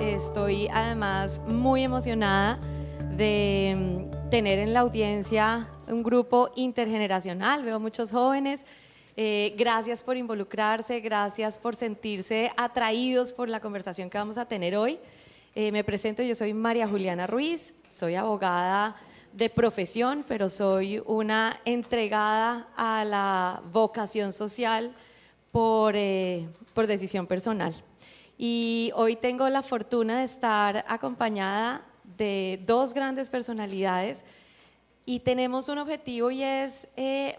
Estoy además muy emocionada de tener en la audiencia un grupo intergeneracional. Veo muchos jóvenes. Gracias por involucrarse, gracias por sentirse atraídos por la conversación que vamos a tener hoy. Me presento, yo soy María Juliana Ruiz, soy abogada de profesión, pero soy una entregada a la vocación social por decisión personal. Y hoy tengo la fortuna de estar acompañada de dos grandes personalidades y tenemos un objetivo y es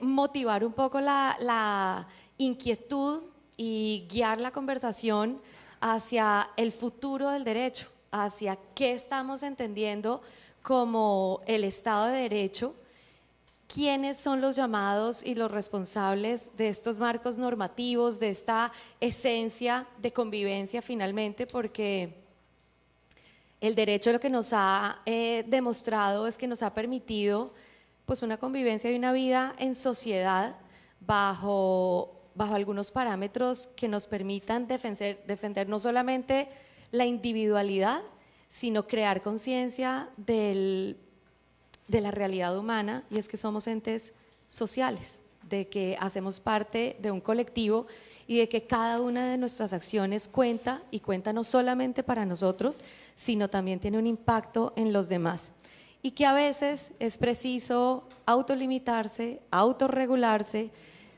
motivar un poco la inquietud y guiar la conversación hacia el futuro del derecho, hacia qué estamos entendiendo como el Estado de Derecho, quiénes son los llamados y los responsables de estos marcos normativos, de esta esencia de convivencia finalmente, porque el derecho lo que nos ha demostrado es que nos ha permitido pues una convivencia y una vida en sociedad bajo algunos parámetros que nos permitan defender no solamente la individualidad, sino crear conciencia de la realidad humana, y es que somos entes sociales, de que hacemos parte de un colectivo y de que cada una de nuestras acciones cuenta, y cuenta no solamente para nosotros, sino también tiene un impacto en los demás. Y que a veces es preciso autolimitarse, autorregularse,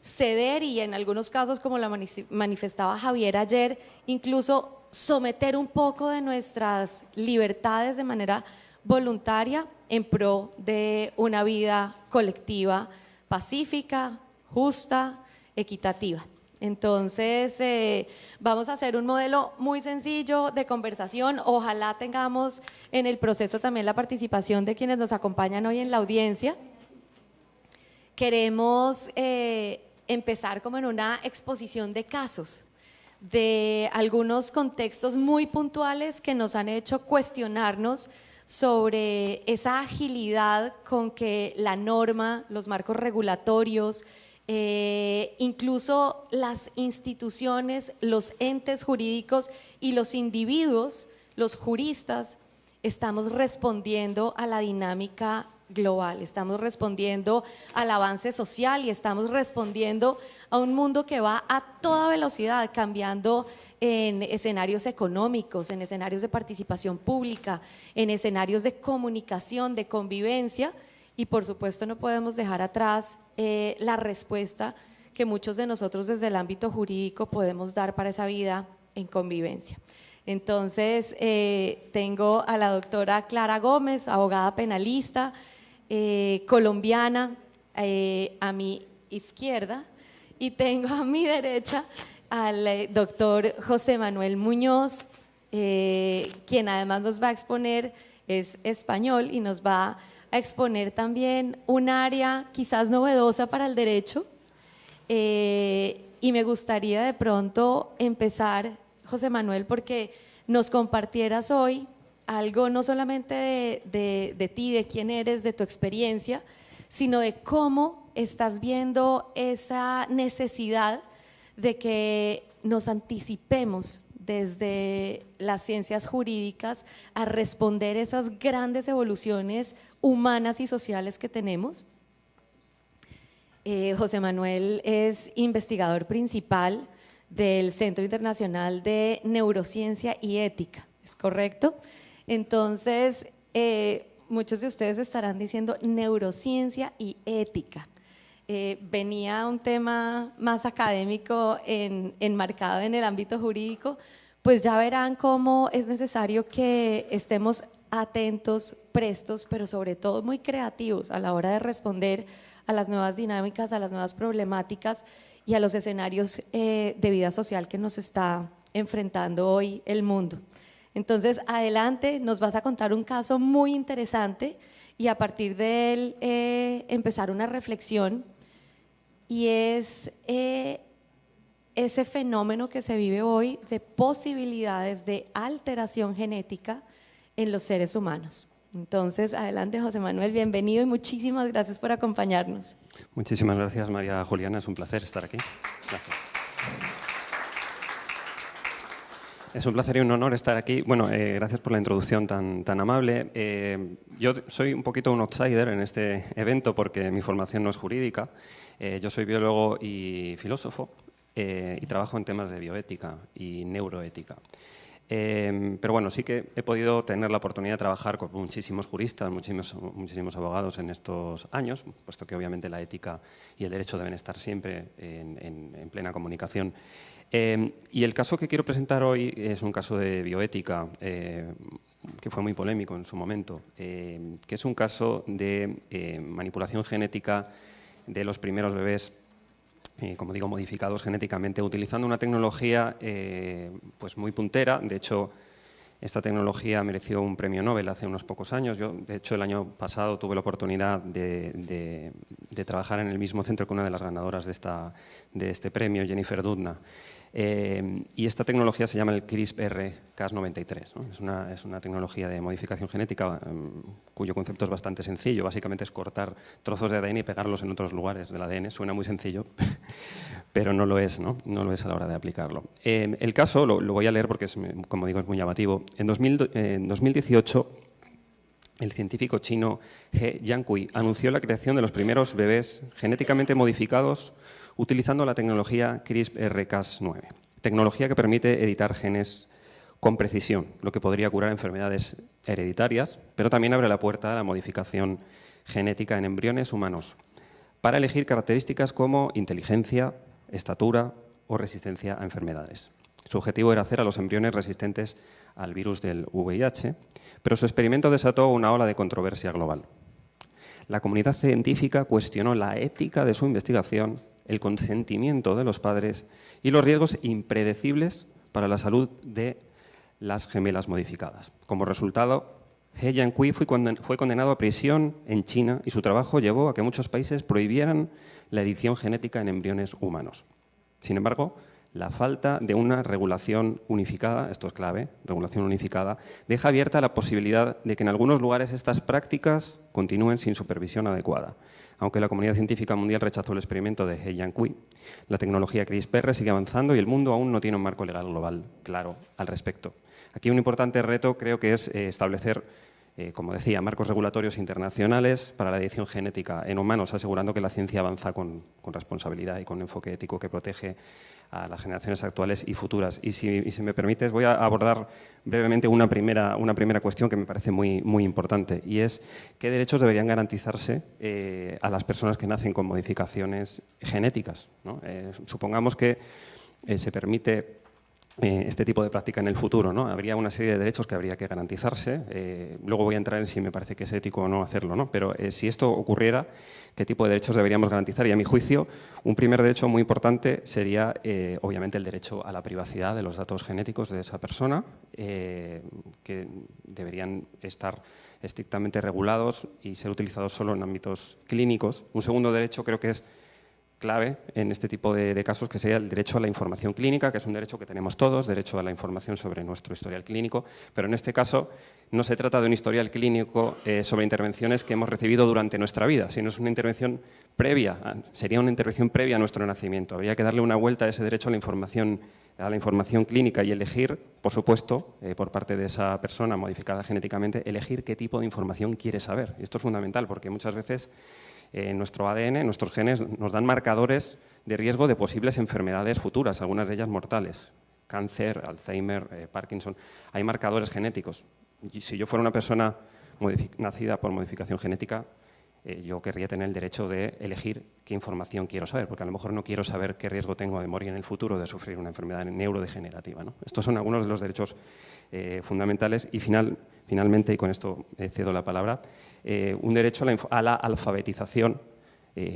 ceder y en algunos casos, como la manifestaba Javier ayer, incluso someter un poco de nuestras libertades de manera voluntaria en pro de una vida colectiva pacífica, justa, equitativa. Entonces, vamos a hacer un modelo muy sencillo de conversación. Ojalá tengamos en el proceso también la participación de quienes nos acompañan hoy en la audiencia. Queremos empezar como en una exposición de casos, de algunos contextos muy puntuales que nos han hecho cuestionarnos sobre esa agilidad con que la norma, los marcos regulatorios, incluso las instituciones, los entes jurídicos y los individuos, los juristas, estamos respondiendo a la dinámica global, estamos respondiendo al avance social y estamos respondiendo a un mundo que va a toda velocidad, cambiando en escenarios económicos, en escenarios de participación pública, en escenarios de comunicación, de convivencia, y por supuesto no podemos dejar atrás la respuesta que muchos de nosotros desde el ámbito jurídico podemos dar para esa vida en convivencia. Entonces, tengo a la doctora Clara Gómez, abogada penalista, colombiana, a mi izquierda, y tengo a mi derecha al doctor José Manuel Muñoz, quien además nos va a exponer, es español y nos va a exponer también un área quizás novedosa para el derecho, y me gustaría de pronto empezar, José Manuel, porque nos compartieras hoy algo no solamente de ti, de quién eres, de tu experiencia, sino de cómo estás viendo esa necesidad de que nos anticipemos desde las ciencias jurídicas a responder esas grandes evoluciones humanas y sociales que tenemos. José Manuel es investigador principal del Centro Internacional de Neurociencia y Ética, ¿es correcto? Entonces, muchos de ustedes estarán diciendo neurociencia y ética. Venía un tema más académico enmarcado en el ámbito jurídico, pues ya verán cómo es necesario que estemos atentos, prestos, pero sobre todo muy creativos a la hora de responder a las nuevas dinámicas, a las nuevas problemáticas y a los escenarios de vida social que nos está enfrentando hoy el mundo. Entonces, adelante, nos vas a contar un caso muy interesante y a partir de él empezar una reflexión, y es ese fenómeno que se vive hoy de posibilidades de alteración genética en los seres humanos. Entonces, adelante, José Manuel, bienvenido y muchísimas gracias por acompañarnos. Muchísimas gracias, María Juliana, es un placer estar aquí. Gracias. Es un placer y un honor estar aquí. Bueno, gracias por la introducción tan amable. Yo soy un poquito un outsider en este evento porque mi formación no es jurídica. Yo soy biólogo y filósofo y trabajo en temas de bioética y neuroética. Pero bueno, sí que he podido tener la oportunidad de trabajar con muchísimos juristas, muchísimos abogados en estos años, puesto que obviamente la ética y el derecho deben estar siempre en plena comunicación. Y el caso que quiero presentar hoy es un caso de bioética que fue muy polémico en su momento, que es un caso de manipulación genética de los primeros bebés, como digo, modificados genéticamente, utilizando una tecnología pues muy puntera. De hecho, esta tecnología mereció un premio Nobel hace unos pocos años. Yo, de hecho, el año pasado tuve la oportunidad de trabajar en el mismo centro que una de las ganadoras de este premio, Jennifer Doudna. Y esta tecnología se llama el CRISPR-Cas93, ¿no? Es una tecnología de modificación genética cuyo concepto es bastante sencillo. Básicamente es cortar trozos de ADN y pegarlos en otros lugares del ADN. Suena muy sencillo, pero no lo es, ¿no? No lo es a la hora de aplicarlo. El caso lo voy a leer porque, como digo, es muy llamativo. En 2018, el científico chino He Jiankui anunció la creación de los primeros bebés genéticamente modificados utilizando la tecnología CRISPR-Cas9, tecnología que permite editar genes con precisión, lo que podría curar enfermedades hereditarias, pero también abre la puerta a la modificación genética en embriones humanos para elegir características como inteligencia, estatura o resistencia a enfermedades. Su objetivo era hacer a los embriones resistentes al virus del VIH, pero su experimento desató una ola de controversia global. La comunidad científica cuestionó la ética de su investigación, el consentimiento de los padres y los riesgos impredecibles para la salud de las gemelas modificadas. Como resultado, He Jiankui fue condenado a prisión en China y su trabajo llevó a que muchos países prohibieran la edición genética en embriones humanos. Sin embargo, la falta de una regulación unificada, esto es clave, regulación unificada, deja abierta la posibilidad de que en algunos lugares estas prácticas continúen sin supervisión adecuada. Aunque la comunidad científica mundial rechazó el experimento de He Jiankui, la tecnología CRISPR sigue avanzando y el mundo aún no tiene un marco legal global claro al respecto. Aquí un importante reto creo que es establecer, como decía, marcos regulatorios internacionales para la edición genética en humanos, asegurando que la ciencia avanza con responsabilidad y con un enfoque ético que protege a las generaciones actuales y futuras. Y si me permites, voy a abordar brevemente una primera cuestión que me parece muy importante, y es qué derechos deberían garantizarse a las personas que nacen con modificaciones genéticas, ¿no? Supongamos que se permite este tipo de práctica en el futuro, ¿no? Habría una serie de derechos que habría que garantizarse. Luego voy a entrar en si me parece que es ético o no hacerlo, ¿no? Pero si esto ocurriera, ¿qué tipo de derechos deberíamos garantizar? Y a mi juicio, un primer derecho muy importante sería, obviamente, el derecho a la privacidad de los datos genéticos de esa persona, que deberían estar estrictamente regulados y ser utilizados solo en ámbitos clínicos. Un segundo derecho creo que es clave en este tipo de casos, que sería el derecho a la información clínica, que es un derecho que tenemos todos, derecho a la información sobre nuestro historial clínico, pero en este caso no se trata de un historial clínico sobre intervenciones que hemos recibido durante nuestra vida, sino es una intervención previa, sería una intervención previa a nuestro nacimiento. Habría que darle una vuelta a ese derecho a la información clínica y elegir, por supuesto, por parte de esa persona modificada genéticamente, elegir qué tipo de información quiere saber. Y esto es fundamental porque muchas veces nuestro ADN, nuestros genes, nos dan marcadores de riesgo de posibles enfermedades futuras, algunas de ellas mortales. Cáncer, Alzheimer, Parkinson. Hay marcadores genéticos. Si yo fuera una persona nacida por modificación genética, yo querría tener el derecho de elegir qué información quiero saber, porque a lo mejor no quiero saber qué riesgo tengo de morir en el futuro, de sufrir una enfermedad neurodegenerativa, ¿no? Estos son algunos de los derechos fundamentales. Y finalmente, y con esto cedo la palabra, un derecho a la alfabetización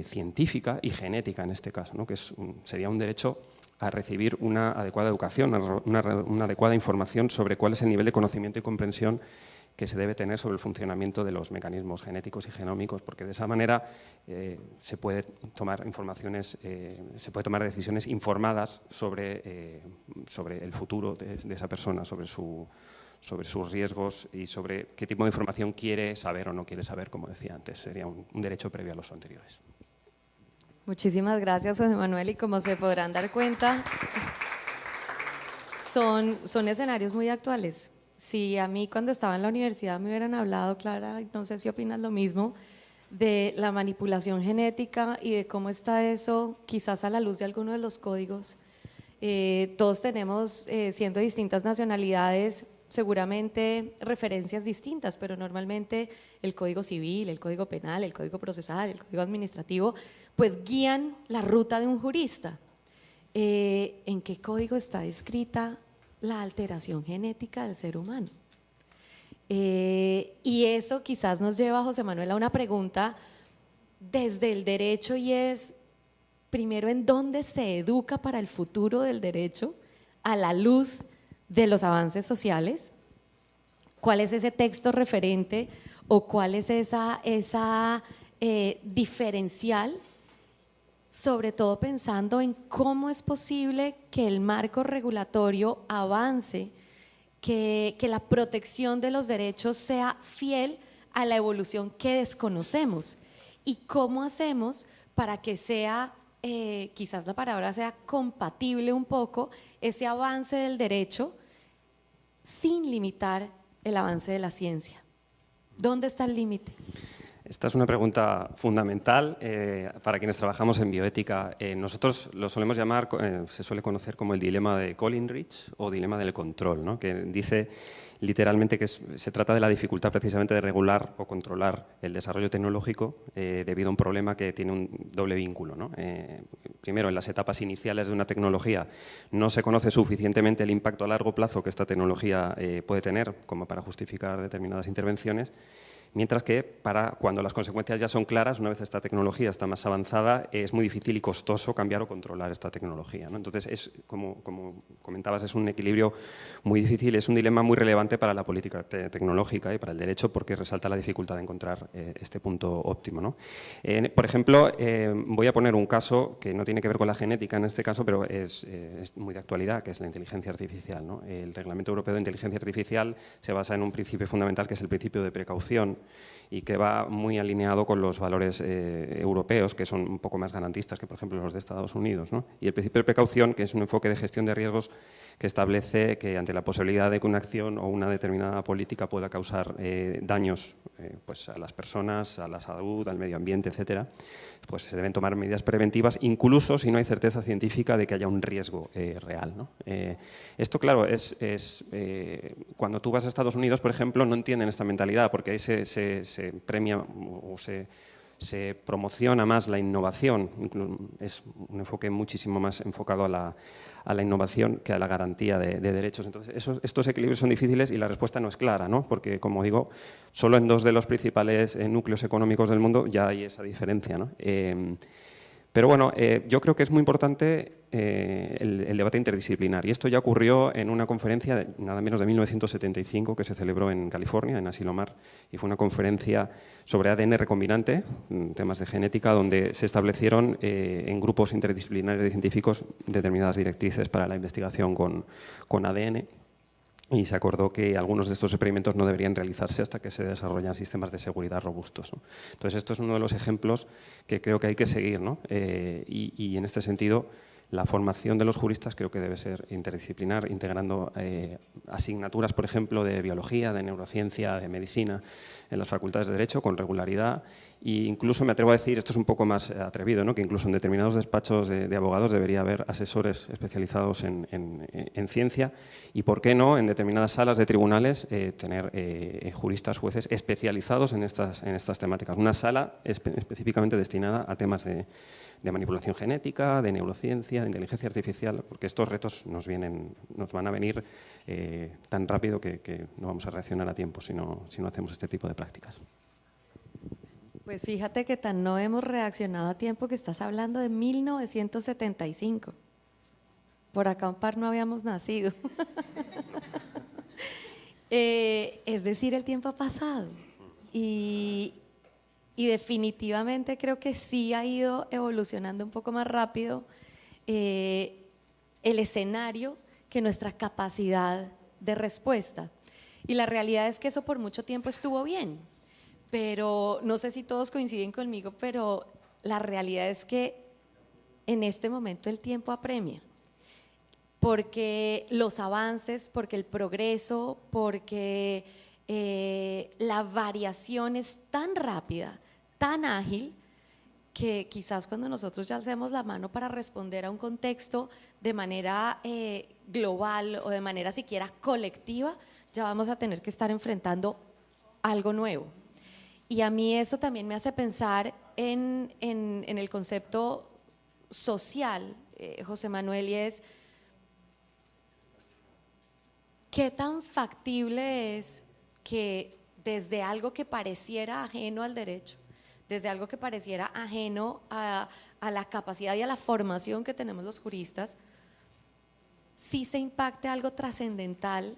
científica y genética en este caso, ¿no? Que sería un derecho a recibir una adecuada educación, una adecuada información sobre cuál es el nivel de conocimiento y comprensión que se debe tener sobre el funcionamiento de los mecanismos genéticos y genómicos, porque de esa manera se puede tomar decisiones informadas sobre el futuro de esa persona, sobre sus riesgos y sobre qué tipo de información quiere saber o no quiere saber, como decía antes. Sería un derecho previo a los anteriores. Muchísimas gracias, José Manuel, y como se podrán dar cuenta, son escenarios muy actuales. Si a mí cuando estaba en la universidad me hubieran hablado, Clara, no sé si opinas lo mismo, de la manipulación genética y de cómo está eso, quizás a la luz de alguno de los códigos. Todos tenemos, siendo distintas nacionalidades, seguramente referencias distintas, pero normalmente el Código Civil, el Código Penal, el Código Procesal, el Código Administrativo, pues guían la ruta de un jurista. ¿En qué código está descrita la alteración genética del ser humano? Y eso quizás nos lleva, José Manuel, a una pregunta desde el derecho, y es, primero, ¿en dónde se educa para el futuro del derecho a la luz de los avances sociales? ¿Cuál es ese texto referente o cuál es esa diferencial? Sobre todo pensando en cómo es posible que el marco regulatorio avance, que la protección de los derechos sea fiel a la evolución que desconocemos, y cómo hacemos para que sea, quizás la palabra sea compatible un poco, ese avance del derecho sin limitar el avance de la ciencia. ¿Dónde está el límite? Esta es una pregunta fundamental para quienes trabajamos en bioética. Nosotros lo solemos llamar, se suele conocer como el dilema de Coleridge o dilema del control, ¿no? Que dice literalmente que se trata de la dificultad precisamente de regular o controlar el desarrollo tecnológico debido a un problema que tiene un doble vínculo, ¿no? Primero, en las etapas iniciales de una tecnología no se conoce suficientemente el impacto a largo plazo que esta tecnología puede tener como para justificar determinadas intervenciones. Mientras que para cuando las consecuencias ya son claras, una vez esta tecnología está más avanzada, es muy difícil y costoso cambiar o controlar esta tecnología, ¿no? Entonces, como comentabas, es un equilibrio muy difícil, es un dilema muy relevante para la política tecnológica y para el derecho, porque resalta la dificultad de encontrar este punto óptimo, ¿no? Por ejemplo, voy a poner un caso que no tiene que ver con la genética en este caso, pero es muy de actualidad, que es la inteligencia artificial, ¿no? El Reglamento Europeo de Inteligencia Artificial se basa en un principio fundamental, que es el principio de precaución, y que va muy alineado con los valores europeos, que son un poco más garantistas que, por ejemplo, los de Estados Unidos, ¿no? Y el principio de precaución, que es un enfoque de gestión de riesgos que establece que ante la posibilidad de que una acción o una determinada política pueda causar daños pues a las personas, a la salud, al medio ambiente, etcétera, pues se deben tomar medidas preventivas, incluso si no hay certeza científica de que haya un riesgo real, ¿no? Esto, claro, cuando tú vas a Estados Unidos, por ejemplo, no entienden esta mentalidad, porque ahí se premia o se promociona más la innovación, es un enfoque muchísimo más enfocado a la innovación que a la garantía de derechos. Entonces, estos equilibrios son difíciles y la respuesta no es clara, ¿no? Porque, como digo, solo en dos de los principales núcleos económicos del mundo ya hay esa diferencia, ¿no? Pero bueno, yo creo que es muy importante el debate interdisciplinar, y esto ya ocurrió en una conferencia nada menos de 1975 que se celebró en California, en Asilomar, y fue una conferencia sobre ADN recombinante, temas de genética, donde se establecieron en grupos interdisciplinarios de científicos determinadas directrices para la investigación con ADN. Y se acordó que algunos de estos experimentos no deberían realizarse hasta que se desarrollan sistemas de seguridad robustos, ¿no? Entonces, esto es uno de los ejemplos que creo que hay que seguir, ¿no? Y en este sentido, la formación de los juristas creo que debe ser interdisciplinar, integrando asignaturas, por ejemplo, de biología, de neurociencia, de medicina, en las facultades de Derecho con regularidad, e incluso me atrevo a decir, esto es un poco más atrevido, ¿no? Que incluso en determinados despachos de abogados debería haber asesores especializados en ciencia, y por qué no en determinadas salas de tribunales tener juristas, jueces especializados en estas temáticas. Una sala específicamente destinada a temas de manipulación genética, de neurociencia, de inteligencia artificial, porque estos retos nos van a venir tan rápido que no vamos a reaccionar a tiempo si no hacemos este tipo de prácticas. Pues fíjate que tan no hemos reaccionado a tiempo que estás hablando de 1975. Por acá un par no habíamos nacido. Es decir, el tiempo ha pasado y definitivamente creo que sí ha ido evolucionando un poco más rápido el escenario que nuestra capacidad de respuesta. Y la realidad es que eso por mucho tiempo estuvo bien, pero no sé si todos coinciden conmigo, pero la realidad es que en este momento el tiempo apremia. porque los avances, porque el progreso, porque la variación es tan rápida, tan ágil, que quizás cuando nosotros ya alcemos la mano para responder a un contexto de manera global o de manera siquiera colectiva, ya vamos a tener que estar enfrentando algo nuevo. Y a mí eso también me hace pensar en el concepto social, José Manuel, y es ¿qué tan factible es que desde algo que pareciera ajeno al derecho, desde algo que pareciera ajeno a la capacidad y a la formación que tenemos los juristas, sí se impacte algo trascendental,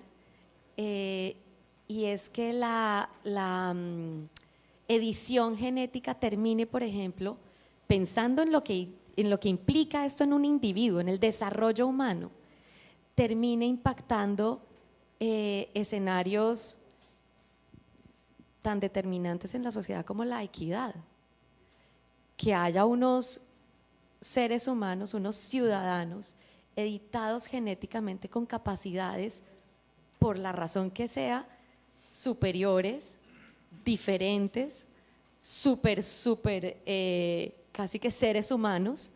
y es que la edición genética termine, por ejemplo, pensando en lo que implica esto en un individuo, en el desarrollo humano, termine impactando escenarios tan determinantes en la sociedad como la equidad, que haya unos seres humanos, unos ciudadanos editados genéticamente con capacidades, por la razón que sea, superiores, diferentes, casi que seres humanos,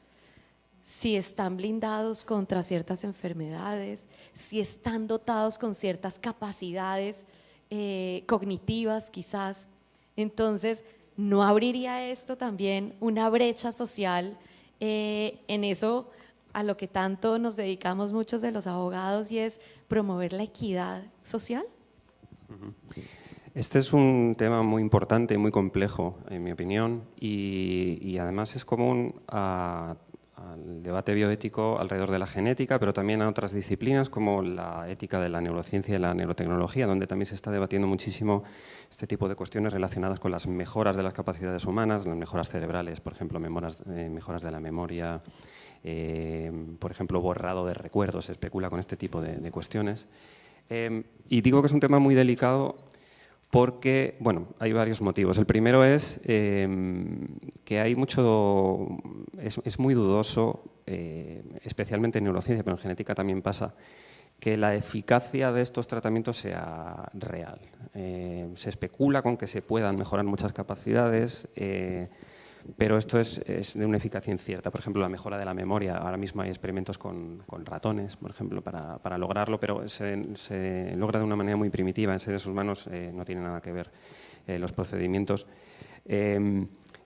si están blindados contra ciertas enfermedades, si están dotados con ciertas capacidades cognitivas quizás. Entonces, ¿no abriría esto también una brecha social en eso a lo que tanto nos dedicamos muchos de los abogados, y es promover la equidad social? Este es un tema muy importante y muy complejo, en mi opinión, y además es común al debate bioético alrededor de la genética, pero también a otras disciplinas como la ética de la neurociencia y la neurotecnología, donde también se está debatiendo muchísimo este tipo de cuestiones relacionadas con las mejoras de las capacidades humanas, las mejoras cerebrales, por ejemplo, mejoras de la memoria, por ejemplo, borrado de recuerdos, se especula con este tipo de cuestiones. Y digo que es un tema muy delicado porque, bueno, hay varios motivos. El primero es que hay mucho, es muy dudoso, especialmente en neurociencia, pero en genética también pasa, que la eficacia de estos tratamientos sea real. Se especula con que se puedan mejorar muchas capacidades, pero esto es de una eficacia incierta. Por ejemplo, la mejora de la memoria. Ahora mismo hay experimentos con ratones, por ejemplo, para lograrlo, pero se logra de una manera muy primitiva. En seres humanos no tiene nada que ver los procedimientos.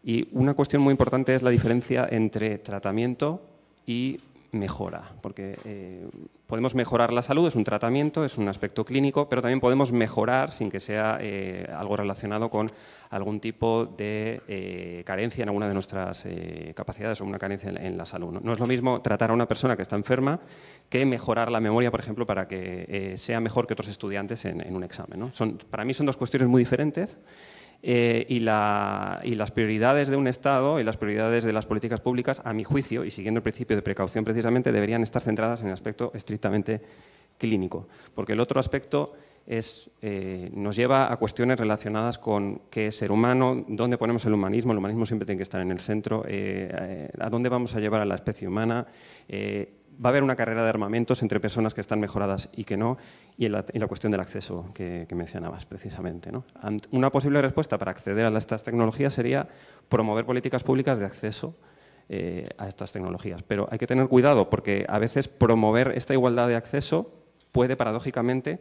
Y una cuestión muy importante es la diferencia entre tratamiento y mejora, porque podemos mejorar la salud, es un tratamiento, es un aspecto clínico, pero también podemos mejorar sin que sea algo relacionado con algún tipo de carencia en alguna de nuestras capacidades o una carencia en la salud. No es lo mismo tratar a una persona que está enferma que mejorar la memoria, por ejemplo, para que sea mejor que otros estudiantes en un examen, ¿no? Para mí son dos cuestiones muy diferentes. Y las prioridades de un Estado y las prioridades de las políticas públicas, a mi juicio, y siguiendo el principio de precaución precisamente, deberían estar centradas en el aspecto estrictamente clínico. Porque el otro aspecto nos lleva a cuestiones relacionadas con qué es ser humano, dónde ponemos el humanismo siempre tiene que estar en el centro, a dónde vamos a llevar a la especie humana. Va a haber una carrera de armamentos entre personas que están mejoradas y que no, y la cuestión del acceso que mencionabas precisamente, ¿no? Una posible respuesta para acceder a estas tecnologías sería promover políticas públicas de acceso a estas tecnologías. Pero hay que tener cuidado porque a veces promover esta igualdad de acceso puede paradójicamente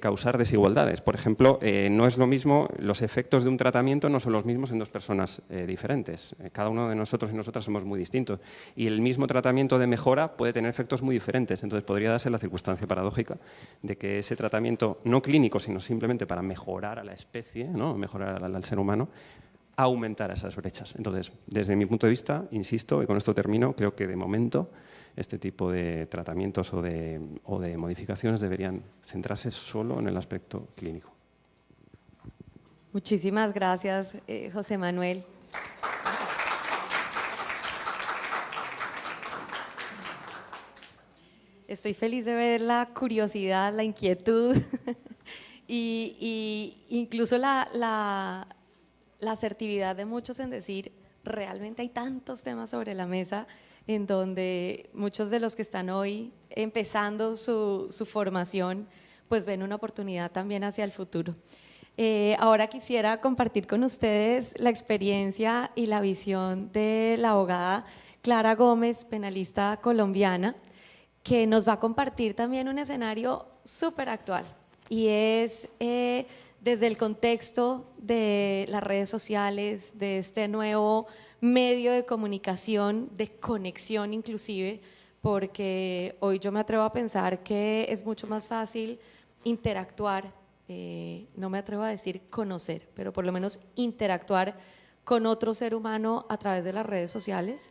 causar desigualdades. Por ejemplo, no es lo mismo, los efectos de un tratamiento no son los mismos en dos personas diferentes. Cada uno de nosotros y nosotras somos muy distintos y el mismo tratamiento de mejora puede tener efectos muy diferentes. Entonces podría darse la circunstancia paradójica de que ese tratamiento no clínico, sino simplemente para mejorar a la especie, ¿no? Mejorar al ser humano, aumentar esas brechas. Entonces, desde mi punto de vista, insisto, y con esto termino, creo que de momento este tipo de tratamientos o de modificaciones deberían centrarse solo en el aspecto clínico. Muchísimas gracias, José Manuel. Estoy feliz de ver la curiosidad, la inquietud y incluso la asertividad de muchos en decir, realmente hay tantos temas sobre la mesa en donde muchos de los que están hoy empezando su formación, pues ven una oportunidad también hacia el futuro. Ahora quisiera compartir con ustedes la experiencia y la visión de la abogada Clara Gómez, penalista colombiana, que nos va a compartir también un escenario súper actual, y es desde el contexto de las redes sociales, de este nuevo medio de comunicación, de conexión inclusive, porque hoy yo me atrevo a pensar que es mucho más fácil interactuar, no me atrevo a decir conocer, pero por lo menos interactuar con otro ser humano a través de las redes sociales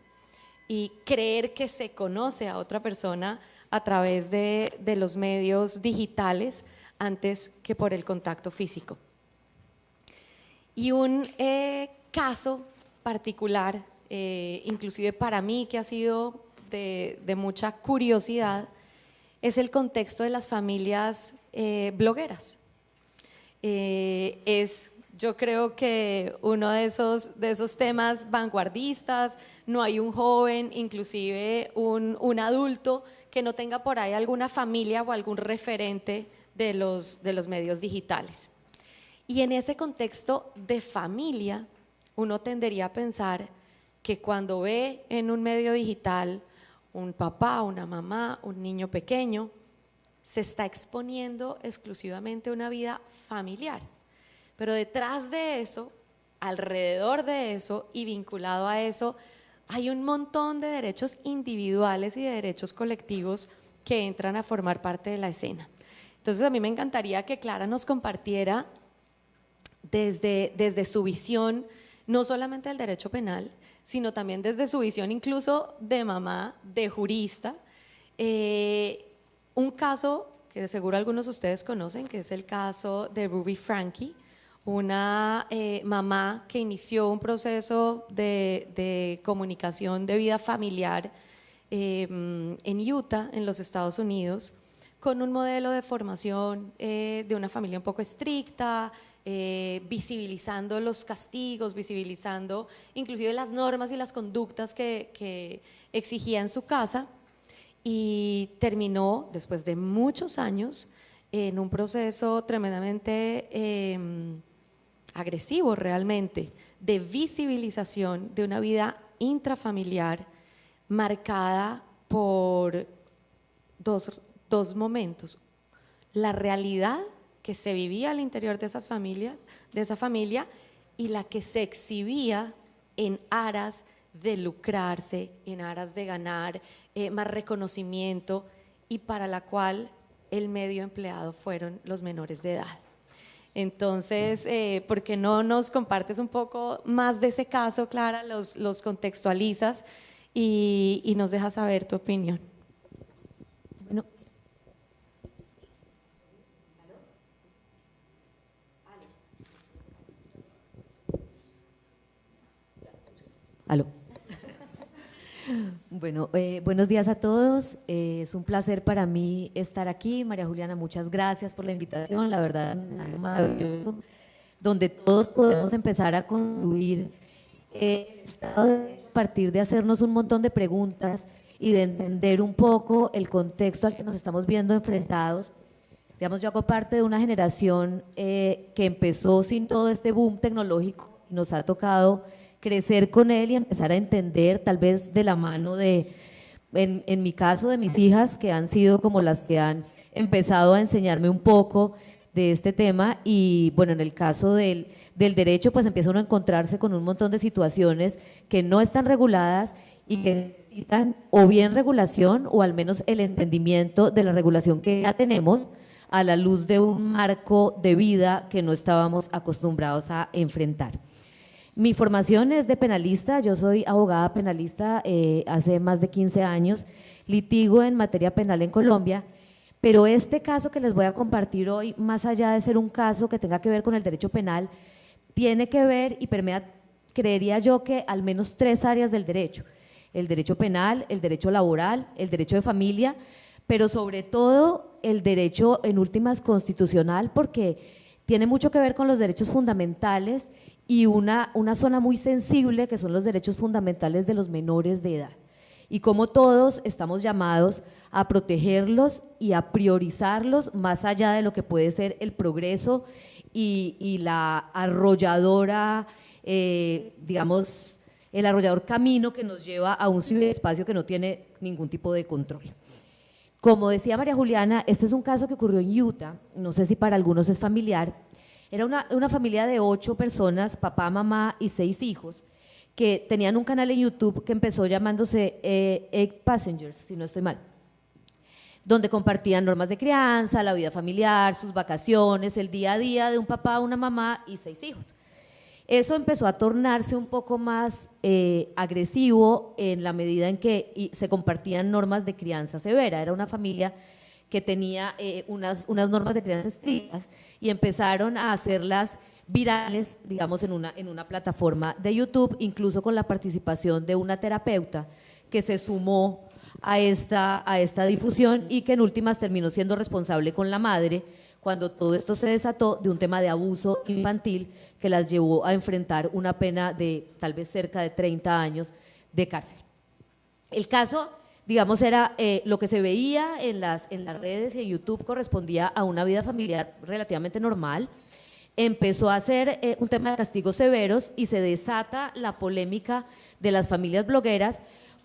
y creer que se conoce a otra persona a través de los medios digitales antes que por el contacto físico. Y un caso particular, inclusive para mí, que ha sido de mucha curiosidad, es el contexto de las familias blogueras. Yo creo que uno de esos temas vanguardistas. No hay un joven, inclusive un adulto, que no tenga por ahí alguna familia o algún referente de los medios digitales. Y en ese contexto de familia, uno tendería a pensar que cuando ve en un medio digital un papá, una mamá, un niño pequeño, se está exponiendo exclusivamente a una vida familiar. Pero detrás de eso, alrededor de eso y vinculado a eso, hay un montón de derechos individuales y de derechos colectivos que entran a formar parte de la escena. Entonces a mí me encantaría que Clara nos compartiera desde su visión, no solamente del derecho penal, sino también desde su visión incluso de mamá, de jurista, un caso que seguro algunos de ustedes conocen, que es el caso de Ruby Franke, una mamá que inició un proceso de comunicación de vida familiar en Utah, en los Estados Unidos, con un modelo de formación de una familia un poco estricta, visibilizando los castigos, visibilizando inclusive las normas y las conductas que exigía en su casa, y terminó después de muchos años en un proceso tremendamente agresivo realmente, de visibilización de una vida intrafamiliar marcada por dos momentos: la realidad que se vivía al interior de esas familias, de esa familia, y la que se exhibía en aras de lucrarse, en aras de ganar más reconocimiento, y para la cual el medio empleado fueron los menores de edad. Entonces, ¿por qué no nos compartes un poco más de ese caso, Clara? Los contextualizas y nos dejas saber tu opinión. Bueno. Aló. Bueno, buenos días a todos. Es un placer para mí estar aquí. María Juliana, muchas gracias por la invitación. La verdad, es maravilloso, donde todos podemos empezar a construir el Estado de Derecho a partir de hacernos un montón de preguntas y de entender un poco el contexto al que nos estamos viendo enfrentados. Digamos, yo hago parte de una generación que empezó sin todo este boom tecnológico y nos ha tocado crecer con él y empezar a entender, tal vez de la mano de, en mi caso, de mis hijas, que han sido como las que han empezado a enseñarme un poco de este tema. Y bueno, en el caso del derecho, pues empieza uno a encontrarse con un montón de situaciones que no están reguladas y que necesitan o bien regulación o al menos el entendimiento de la regulación que ya tenemos a la luz de un marco de vida que no estábamos acostumbrados a enfrentar. Mi formación es de penalista, yo soy abogada penalista hace más de 15 años, litigo en materia penal en Colombia, pero este caso que les voy a compartir hoy, más allá de ser un caso que tenga que ver con el derecho penal, tiene que ver y permea, creería yo, que al menos 3 áreas del derecho: el derecho penal, el derecho laboral, el derecho de familia, pero sobre todo el derecho en últimas constitucional, porque tiene mucho que ver con los derechos fundamentales y una zona muy sensible que son los derechos fundamentales de los menores de edad. y cómo todos estamos llamados a protegerlos y a priorizarlos más allá de lo que puede ser el progreso y la arrolladora, digamos, el arrollador camino que nos lleva a un ciberespacio que no tiene ningún tipo de control. Como decía María Juliana, este es un caso que ocurrió en Utah, no sé si para algunos es familiar. Era una familia de 8 personas, papá, mamá y 6 hijos, que tenían un canal en YouTube que empezó llamándose Egg Passengers, si no estoy mal, donde compartían normas de crianza, la vida familiar, sus vacaciones, el día a día de un papá, una mamá y 6 hijos. Eso empezó a tornarse un poco más agresivo en la medida en que se compartían normas de crianza severa. Era una familia que tenía unas normas de crianza estrictas y empezaron a hacerlas virales, digamos, en una plataforma de YouTube, incluso con la participación de una terapeuta que se sumó a esta difusión y que en últimas terminó siendo responsable con la madre cuando todo esto se desató de un tema de abuso infantil que las llevó a enfrentar una pena de tal vez cerca de 30 años de cárcel. El caso, digamos, era lo que se veía en las redes y en YouTube correspondía a una vida familiar relativamente normal. Empezó a ser un tema de castigos severos y se desata la polémica de las familias blogueras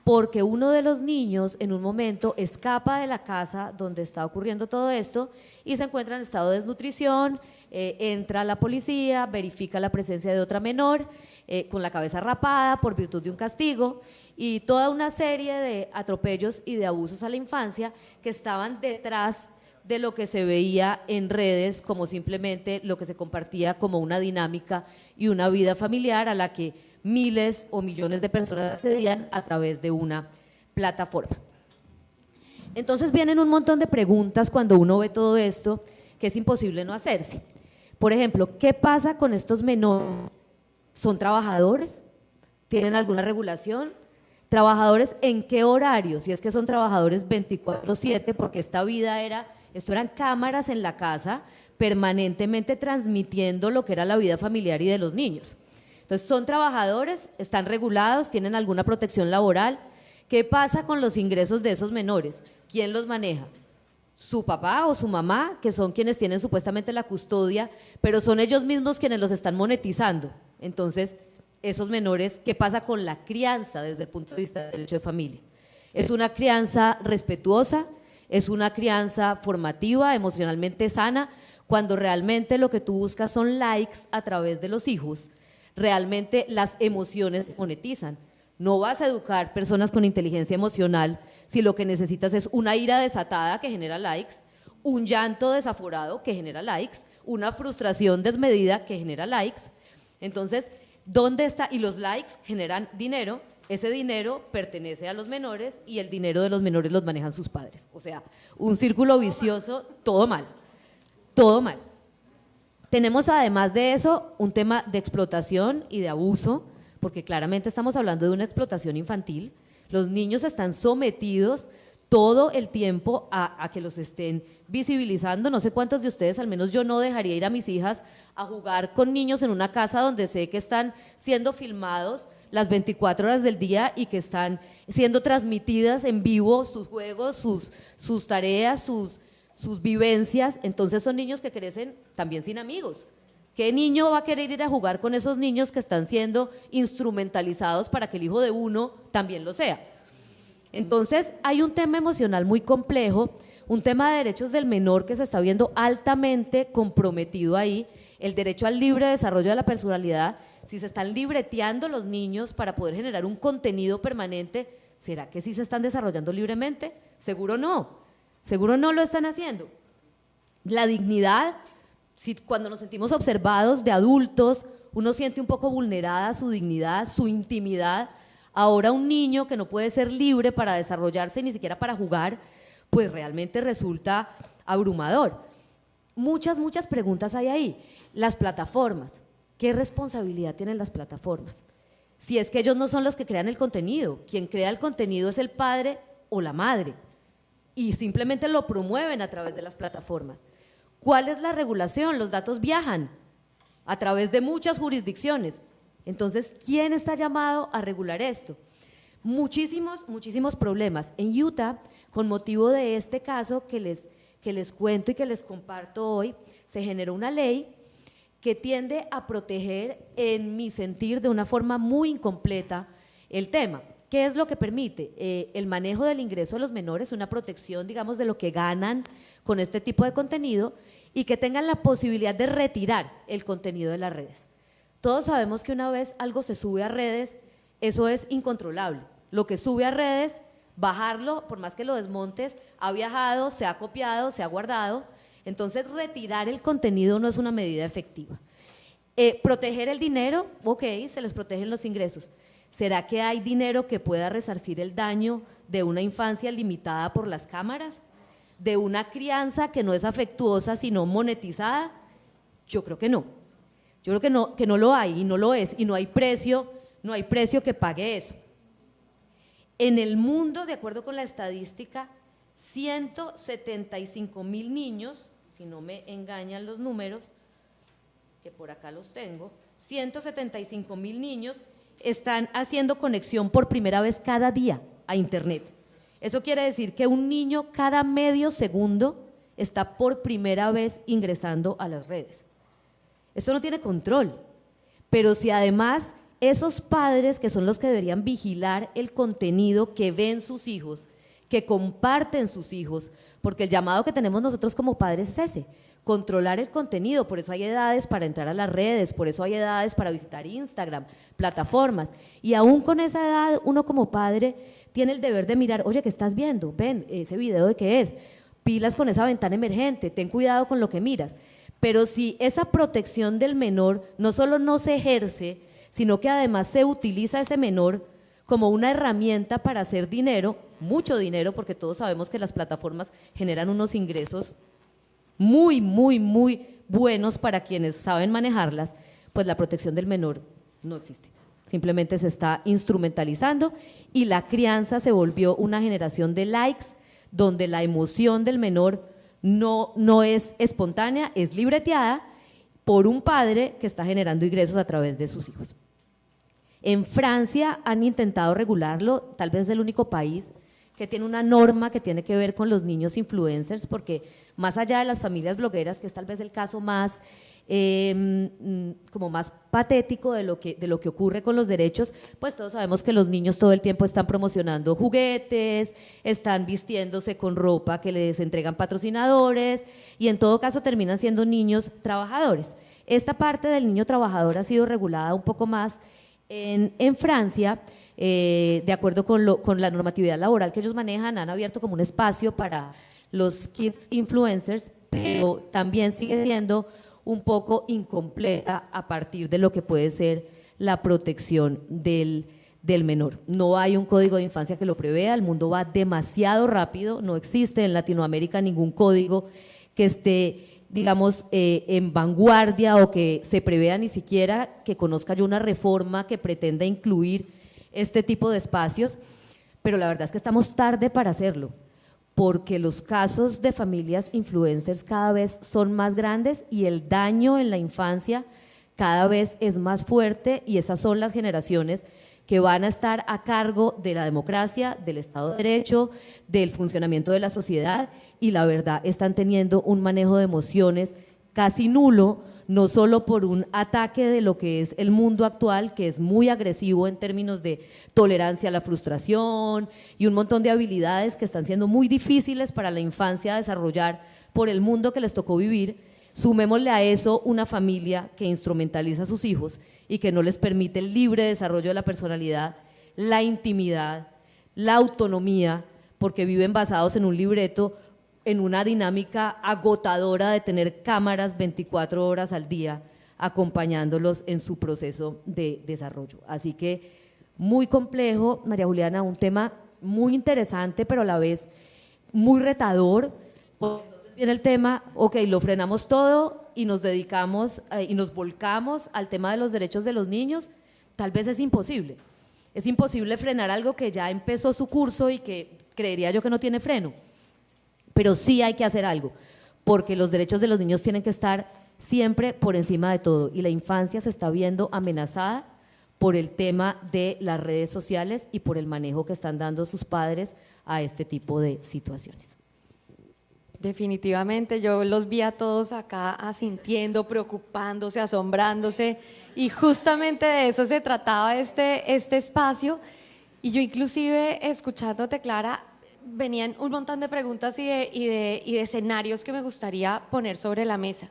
porque uno de los niños en un momento escapa de la casa donde está ocurriendo todo esto y se encuentra en estado de desnutrición, entra la policía, verifica la presencia de otra menor con la cabeza rapada por virtud de un castigo y toda una serie de atropellos y de abusos a la infancia que estaban detrás de lo que se veía en redes como simplemente lo que se compartía como una dinámica y una vida familiar a la que miles o millones de personas accedían a través de una plataforma. Entonces vienen un montón de preguntas cuando uno ve todo esto que es imposible no hacerse. Por ejemplo, ¿qué pasa con estos menores? ¿Son trabajadores? ¿Tienen alguna regulación? ¿Trabajadores en qué horario? Si es que son trabajadores 24/7, porque esto eran cámaras en la casa permanentemente transmitiendo lo que era la vida familiar y de los niños. Entonces, son trabajadores, están regulados, tienen alguna protección laboral. ¿Qué pasa con los ingresos de esos menores? ¿Quién los maneja? Su papá o su mamá, que son quienes tienen supuestamente la custodia, pero son ellos mismos quienes los están monetizando. Entonces, esos menores, ¿qué pasa con la crianza desde el punto de vista del derecho de familia? ¿Es una crianza respetuosa? ¿Es una crianza formativa, emocionalmente sana? Cuando realmente lo que tú buscas son likes a través de los hijos, realmente las emociones se monetizan. No vas a educar personas con inteligencia emocional si lo que necesitas es una ira desatada que genera likes, un llanto desaforado que genera likes, una frustración desmedida que genera likes. Entonces, ¿dónde está? Y los likes generan dinero, ese dinero pertenece a los menores y el dinero de los menores los manejan sus padres. O sea, un círculo vicioso, todo mal, todo mal. Tenemos además de eso un tema de explotación y de abuso, porque claramente estamos hablando de una explotación infantil. Los niños están sometidos todo el tiempo a que los estén visibilizando. No sé cuántos de ustedes, al menos yo no dejaría ir a mis hijas a jugar con niños en una casa donde sé que están siendo filmados las 24 horas del día y que están siendo transmitidas en vivo sus juegos, sus tareas, sus vivencias. Entonces son niños que crecen también sin amigos. ¿Qué niño va a querer ir a jugar con esos niños que están siendo instrumentalizados para que el hijo de uno también lo sea? Entonces hay un tema emocional muy complejo, un tema de derechos del menor que se está viendo altamente comprometido ahí, el derecho al libre desarrollo de la personalidad. Si se están libreteando los niños para poder generar un contenido permanente, ¿será que sí se están desarrollando libremente? Seguro no lo están haciendo. La dignidad, si cuando nos sentimos observados de adultos, uno siente un poco vulnerada su dignidad, su intimidad. Ahora un niño que no puede ser libre para desarrollarse, ni siquiera para jugar, pues realmente resulta abrumador. Muchas preguntas hay ahí. Las plataformas, ¿qué responsabilidad tienen las plataformas? Si es que ellos no son los que crean el contenido, quien crea el contenido es el padre o la madre y simplemente lo promueven a través de las plataformas. ¿Cuál es la regulación? Los datos viajan a través de muchas jurisdicciones. Entonces, ¿quién está llamado a regular esto? muchísimos problemas. En Utah, con motivo de este caso que les cuento y que les comparto hoy, se generó una ley que tiende a proteger, en mi sentir, de una forma muy incompleta el tema. ¿Qué es lo que permite? El manejo del ingreso de los menores, una protección, digamos, de lo que ganan con este tipo de contenido y que tengan la posibilidad de retirar el contenido de las redes. Todos sabemos que una vez algo se sube a redes, eso es incontrolable. Lo que sube a redes, bajarlo, por más que lo desmontes, ha viajado, se ha copiado, se ha guardado. Entonces, retirar el contenido no es una medida efectiva. Proteger el dinero, ok, se les protegen los ingresos. ¿Será que hay dinero que pueda resarcir el daño de una infancia limitada por las cámaras? ¿De una crianza que no es afectuosa sino monetizada? Yo creo que no. Yo creo que no lo hay y no lo es, y no hay precio que pague eso. En el mundo, de acuerdo con la estadística, 175,000 niños, si no me engañan los números, que por acá los tengo, 175,000 niños están haciendo conexión por primera vez cada día a Internet. Eso quiere decir que un niño cada medio segundo está por primera vez ingresando a las redes. Esto no tiene control, pero si además esos padres, que son los que deberían vigilar el contenido que ven sus hijos, que comparten sus hijos, porque el llamado que tenemos nosotros como padres es ese, controlar el contenido. Por eso hay edades para entrar a las redes, por eso hay edades para visitar Instagram, plataformas, y aún con esa edad uno como padre tiene el deber de mirar, oye, ¿qué estás viendo? Ven, ese video de qué es, pilas con esa ventana emergente, ten cuidado con lo que miras. Pero si esa protección del menor no solo no se ejerce, sino que además se utiliza ese menor como una herramienta para hacer dinero, mucho dinero, porque todos sabemos que las plataformas generan unos ingresos muy buenos para quienes saben manejarlas, pues la protección del menor no existe. Simplemente se está instrumentalizando y la crianza se volvió una generación de likes donde la emoción del menor no es espontánea, es libreteada por un padre que está generando ingresos a través de sus hijos. En Francia han intentado regularlo, tal vez es el único país que tiene una norma que tiene que ver con los niños influencers, porque más allá de las familias blogueras, que es tal vez el caso más como más patético de lo que ocurre con los derechos, pues todos sabemos que los niños todo el tiempo están promocionando juguetes, están vistiéndose con ropa que les entregan patrocinadores y en todo caso terminan siendo niños trabajadores. Esta parte del niño trabajador ha sido regulada un poco más en Francia, de acuerdo con la normatividad laboral que ellos manejan, han abierto como un espacio para los kids influencers, pero también sigue siendo un poco incompleta a partir de lo que puede ser la protección del menor. No hay un código de infancia que lo prevea, el mundo va demasiado rápido, no existe en Latinoamérica ningún código que esté, digamos, en vanguardia o que se prevea ni siquiera que conozca yo una reforma que pretenda incluir este tipo de espacios, pero la verdad es que estamos tarde para hacerlo, porque los casos de familias influencers cada vez son más grandes y el daño en la infancia cada vez es más fuerte y esas son las generaciones que van a estar a cargo de la democracia, del Estado de Derecho, del funcionamiento de la sociedad y la verdad están teniendo un manejo de emociones casi nulo, no solo por un ataque de lo que es el mundo actual, que es muy agresivo en términos de tolerancia a la frustración y un montón de habilidades que están siendo muy difíciles para la infancia desarrollar por el mundo que les tocó vivir. Sumémosle a eso una familia que instrumentaliza a sus hijos y que no les permite el libre desarrollo de la personalidad, la intimidad, la autonomía, porque viven basados en un libreto, en una dinámica agotadora de tener cámaras 24 horas al día acompañándolos en su proceso de desarrollo. Así que muy complejo, María Juliana, un tema muy interesante, pero a la vez muy retador. Entonces viene el tema, ok, lo frenamos todo y nos dedicamos y nos volcamos al tema de los derechos de los niños. Tal vez es imposible. Es imposible frenar algo que ya empezó su curso y que creería yo que no tiene freno. Pero sí hay que hacer algo, porque los derechos de los niños tienen que estar siempre por encima de todo y la infancia se está viendo amenazada por el tema de las redes sociales y por el manejo que están dando sus padres a este tipo de situaciones. Definitivamente, yo los vi a todos acá asintiendo, preocupándose, asombrándose, y justamente de eso se trataba este espacio. Y yo inclusive, escuchándote, Clara, venían un montón de preguntas y de escenarios que me gustaría poner sobre la mesa.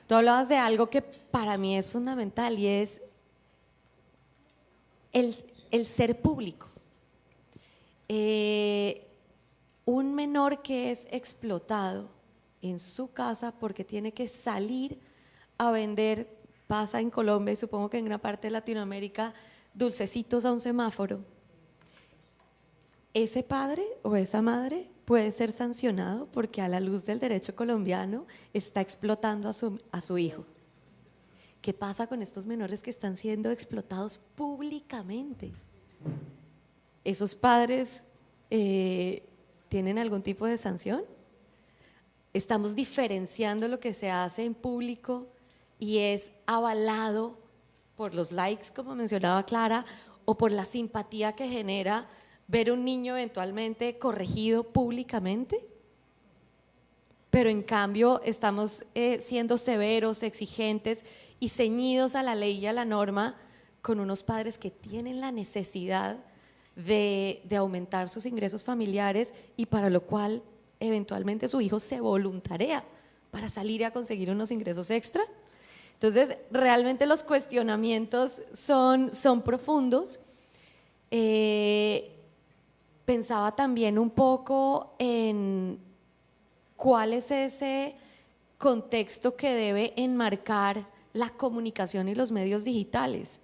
Tú hablabas de algo que para mí es fundamental, y es el ser público. Un menor que es explotado en su casa porque tiene que salir a vender, pasa en Colombia y supongo que en gran parte de Latinoamérica, dulcecitos a un semáforo. Ese padre o esa madre puede ser sancionado porque a la luz del derecho colombiano está explotando a su hijo. ¿Qué pasa con estos menores que están siendo explotados públicamente? ¿Esos padres tienen algún tipo de sanción? ¿Estamos diferenciando lo que se hace en público y es avalado por los likes, como mencionaba Clara, o por la simpatía que genera ver un niño eventualmente corregido públicamente? Pero en cambio estamos siendo severos, exigentes y ceñidos a la ley y a la norma con unos padres que tienen la necesidad de aumentar sus ingresos familiares, y para lo cual eventualmente su hijo se voluntarea para salir a conseguir unos ingresos extra. Entonces, realmente los cuestionamientos son profundos. Pensaba también un poco en cuál es ese contexto que debe enmarcar la comunicación y los medios digitales.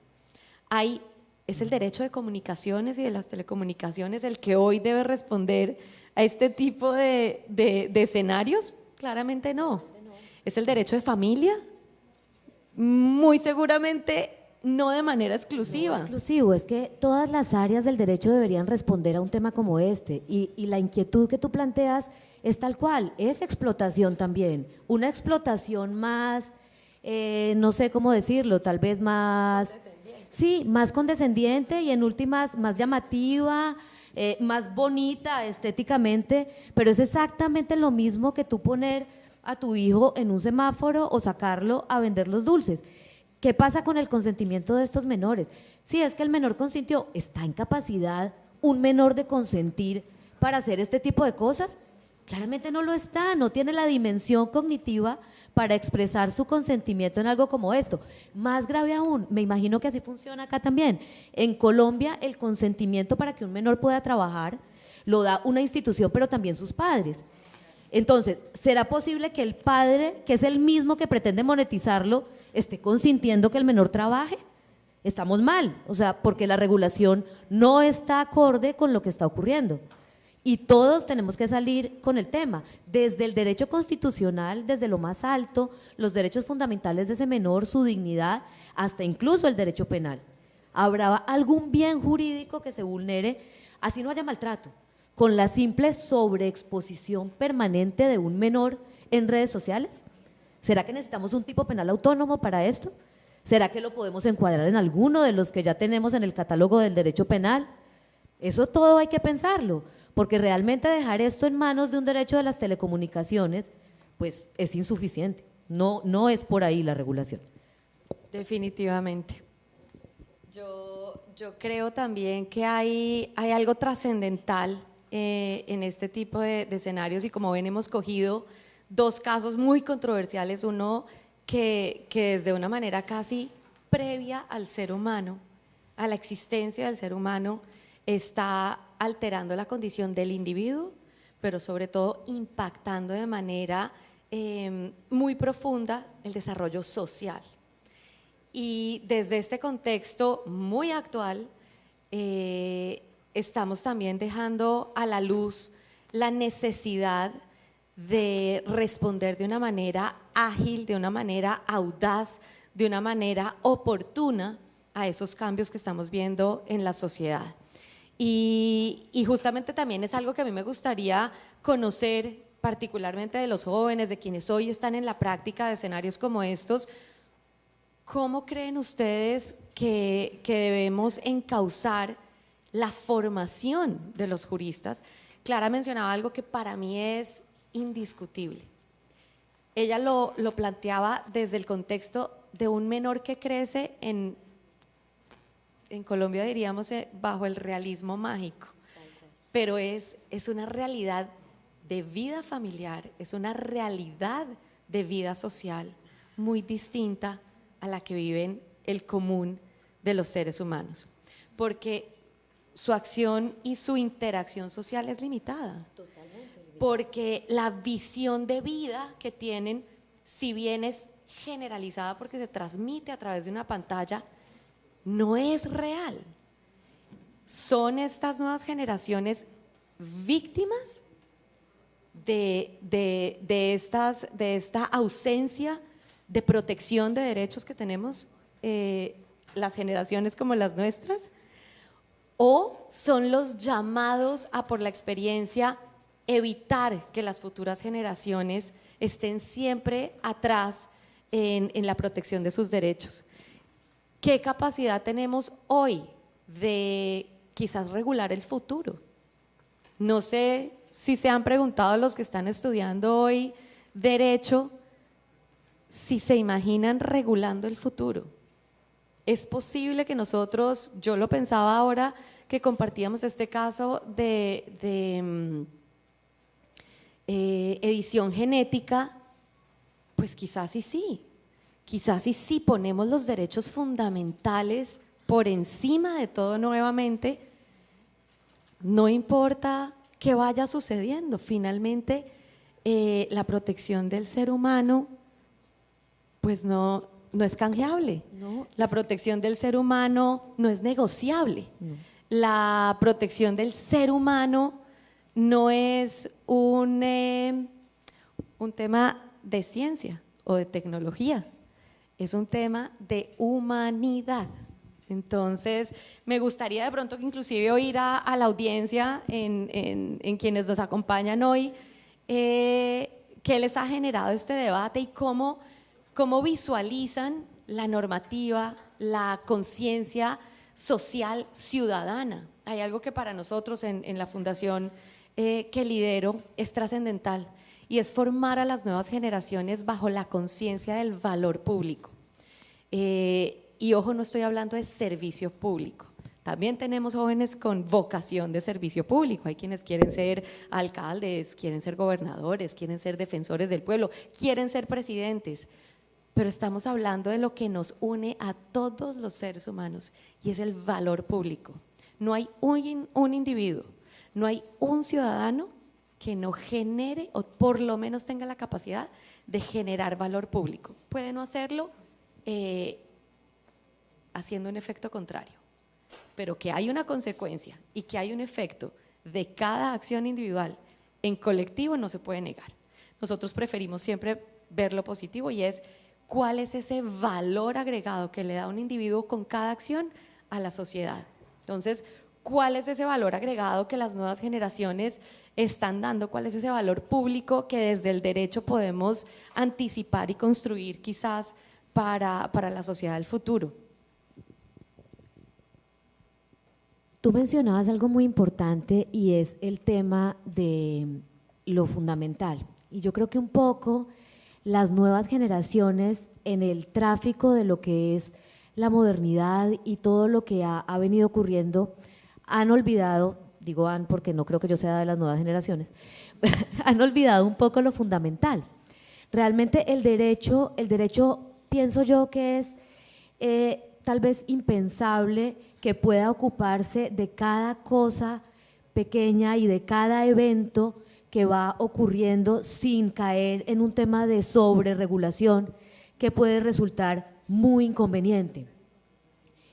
Es el derecho de comunicaciones y de las telecomunicaciones el que hoy debe responder a este tipo de escenarios. Claramente no. ¿Es el derecho de familia? Muy seguramente no de manera exclusiva. No exclusivo, es que todas las áreas del derecho deberían responder a un tema como este, y la inquietud que tú planteas es tal cual, es explotación también, una explotación más, no sé cómo decirlo, tal vez más… Sí, más condescendiente y en últimas más llamativa, más bonita estéticamente, pero es exactamente lo mismo que tú poner a tu hijo en un semáforo o sacarlo a vender los dulces. ¿Qué pasa con el consentimiento de estos menores? Si es que el menor consintió, ¿está en capacidad un menor de consentir para hacer este tipo de cosas? Claramente no lo está, no tiene la dimensión cognitiva para expresar su consentimiento en algo como esto. Más grave aún, me imagino que así funciona acá también. En Colombia, el consentimiento para que un menor pueda trabajar lo da una institución, pero también sus padres. Entonces, ¿será posible que el padre, que es el mismo que pretende monetizarlo, esté consintiendo que el menor trabaje? Estamos mal, o sea, porque la regulación no está acorde con lo que está ocurriendo. Y todos tenemos que salir con el tema, desde el derecho constitucional, desde lo más alto, los derechos fundamentales de ese menor, su dignidad, hasta incluso el derecho penal. ¿Habrá algún bien jurídico que se vulnere, así no haya maltrato, con la simple sobreexposición permanente de un menor en redes sociales? ¿Será que necesitamos un tipo penal autónomo para esto? ¿Será que lo podemos encuadrar en alguno de los que ya tenemos en el catálogo del derecho penal? Eso todo hay que pensarlo, porque realmente dejar esto en manos de un derecho de las telecomunicaciones, pues es insuficiente, no es por ahí la regulación. Definitivamente. Yo creo también que hay algo trascendental en este tipo de escenarios, y como ven hemos cogido dos casos muy controversiales, uno que desde una manera casi previa al ser humano, a la existencia del ser humano, está alterando la condición del individuo, pero sobre todo impactando de manera muy profunda el desarrollo social. Y desde este contexto muy actual, estamos también dejando a la luz la necesidad de responder de una manera ágil, de una manera audaz, de una manera oportuna a esos cambios que estamos viendo en la sociedad. Y justamente también es algo que a mí me gustaría conocer, particularmente de los jóvenes, de quienes hoy están en la práctica de escenarios como estos. ¿cómo creen ustedes que debemos encauzar la formación de los juristas? Clara mencionaba algo que para mí es indiscutible. Ella lo planteaba desde el contexto de un menor que crece en Colombia diríamos bajo el realismo mágico, pero es una realidad de vida familiar, es una realidad de vida social muy distinta a la que viven el común de los seres humanos, porque su acción y su interacción social es limitada. Totalmente limitada. Porque la visión de vida que tienen, si bien es generalizada porque se transmite a través de una pantalla, no es real. Son estas nuevas generaciones víctimas de esta ausencia de protección de derechos que tenemos las generaciones como las nuestras, o son los llamados a, por la experiencia, evitar que las futuras generaciones estén siempre atrás en la protección de sus derechos. ¿Qué capacidad tenemos hoy de quizás regular el futuro? No sé si se han preguntado los que están estudiando hoy derecho, si se imaginan regulando el futuro. Es posible que nosotros, yo lo pensaba ahora que compartíamos este caso de edición genética, pues quizás y sí. Quizás y si ponemos los derechos fundamentales por encima de todo nuevamente, no importa qué vaya sucediendo, finalmente la protección del ser humano pues no es canjeable, no. La protección del ser humano no es negociable, no. La protección del ser humano no es un tema de ciencia o de tecnología. Es un tema de humanidad. Entonces, me gustaría de pronto que inclusive oír a la audiencia, en quienes nos acompañan hoy, qué les ha generado este debate y cómo visualizan la normativa, la conciencia social ciudadana. Hay algo que para nosotros en la fundación que lidero es trascendental, y es formar a las nuevas generaciones bajo la conciencia del valor público. Y ojo, no estoy hablando de servicio público. También tenemos jóvenes con vocación de servicio público. Hay quienes quieren ser alcaldes, quieren ser gobernadores, quieren ser defensores del pueblo, quieren ser presidentes. Pero estamos hablando de lo que nos une a todos los seres humanos, y es el valor público. No hay un individuo, no hay un ciudadano que no genere, o por lo menos tenga la capacidad de generar valor público. Puede no hacerlo haciendo un efecto contrario, pero que hay una consecuencia y que hay un efecto de cada acción individual en colectivo no se puede negar. Nosotros preferimos siempre ver lo positivo, y es cuál es ese valor agregado que le da un individuo con cada acción a la sociedad. Entonces, ¿cuál es ese valor agregado que las nuevas generaciones están dando? ¿Cuál es ese valor público que desde el derecho podemos anticipar y construir quizás para la sociedad del futuro? Tú mencionabas algo muy importante, y es el tema de lo fundamental. Y yo creo que un poco las nuevas generaciones, en el tráfico de lo que es la modernidad y todo lo que ha venido ocurriendo, han olvidado, digo han porque no creo que yo sea de las nuevas generaciones, han olvidado un poco lo fundamental. Realmente el derecho pienso yo que es tal vez impensable que pueda ocuparse de cada cosa pequeña y de cada evento que va ocurriendo sin caer en un tema de sobreregulación que puede resultar muy inconveniente.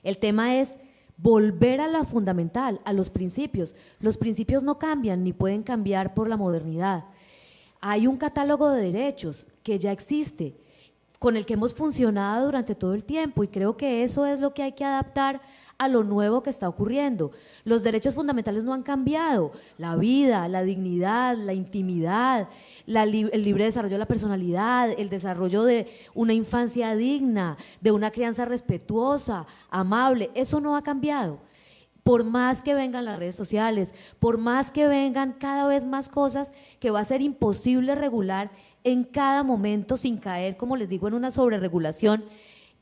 El tema es volver a la fundamental, a los principios. Los principios no cambian ni pueden cambiar por la modernidad. Hay un catálogo de derechos que ya existe, con el que hemos funcionado durante todo el tiempo, y creo que eso es lo que hay que adaptar a lo nuevo que está ocurriendo. Los derechos fundamentales no han cambiado. La vida, la dignidad, la intimidad, el libre desarrollo de la personalidad, el desarrollo de una infancia digna, de una crianza respetuosa, amable, eso no ha cambiado. Por más que vengan las redes sociales, por más que vengan cada vez más cosas que va a ser imposible regular en cada momento sin caer, como les digo, en una sobreregulación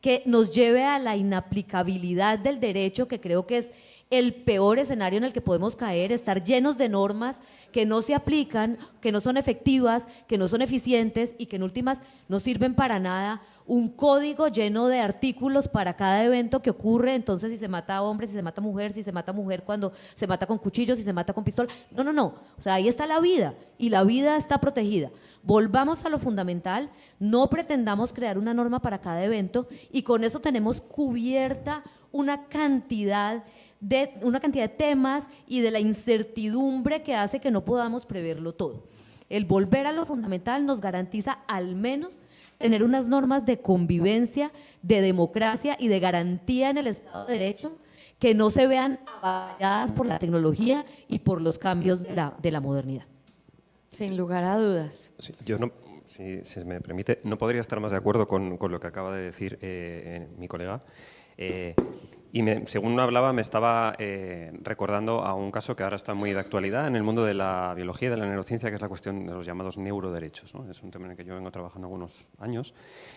que nos lleve a la inaplicabilidad del derecho, que creo que es el peor escenario en el que podemos caer, estar llenos de normas que no se aplican, que no son efectivas, que no son eficientes y que en últimas no sirven para nada, un código lleno de artículos para cada evento que ocurre, entonces si se mata a hombre, si se mata a mujer, si se mata a mujer cuando se mata con cuchillos, si se mata con pistola, no, o sea, ahí está la vida y la vida está protegida. Volvamos a lo fundamental, no pretendamos crear una norma para cada evento y con eso tenemos cubierta una cantidad de temas y de la incertidumbre que hace que no podamos preverlo todo. El volver a lo fundamental nos garantiza al menos tener unas normas de convivencia, de democracia y de garantía en el Estado de Derecho que no se vean avalladas por la tecnología y por los cambios de la modernidad. Sin lugar a dudas. Sí, yo no, si se me permite, no podría estar más de acuerdo con lo que acaba de decir mi colega. Y según hablaba me estaba recordando a un caso que ahora está muy de actualidad en el mundo de la biología y de la neurociencia, que es la cuestión de los llamados neuroderechos, ¿no? Es un tema en el que yo vengo trabajando algunos años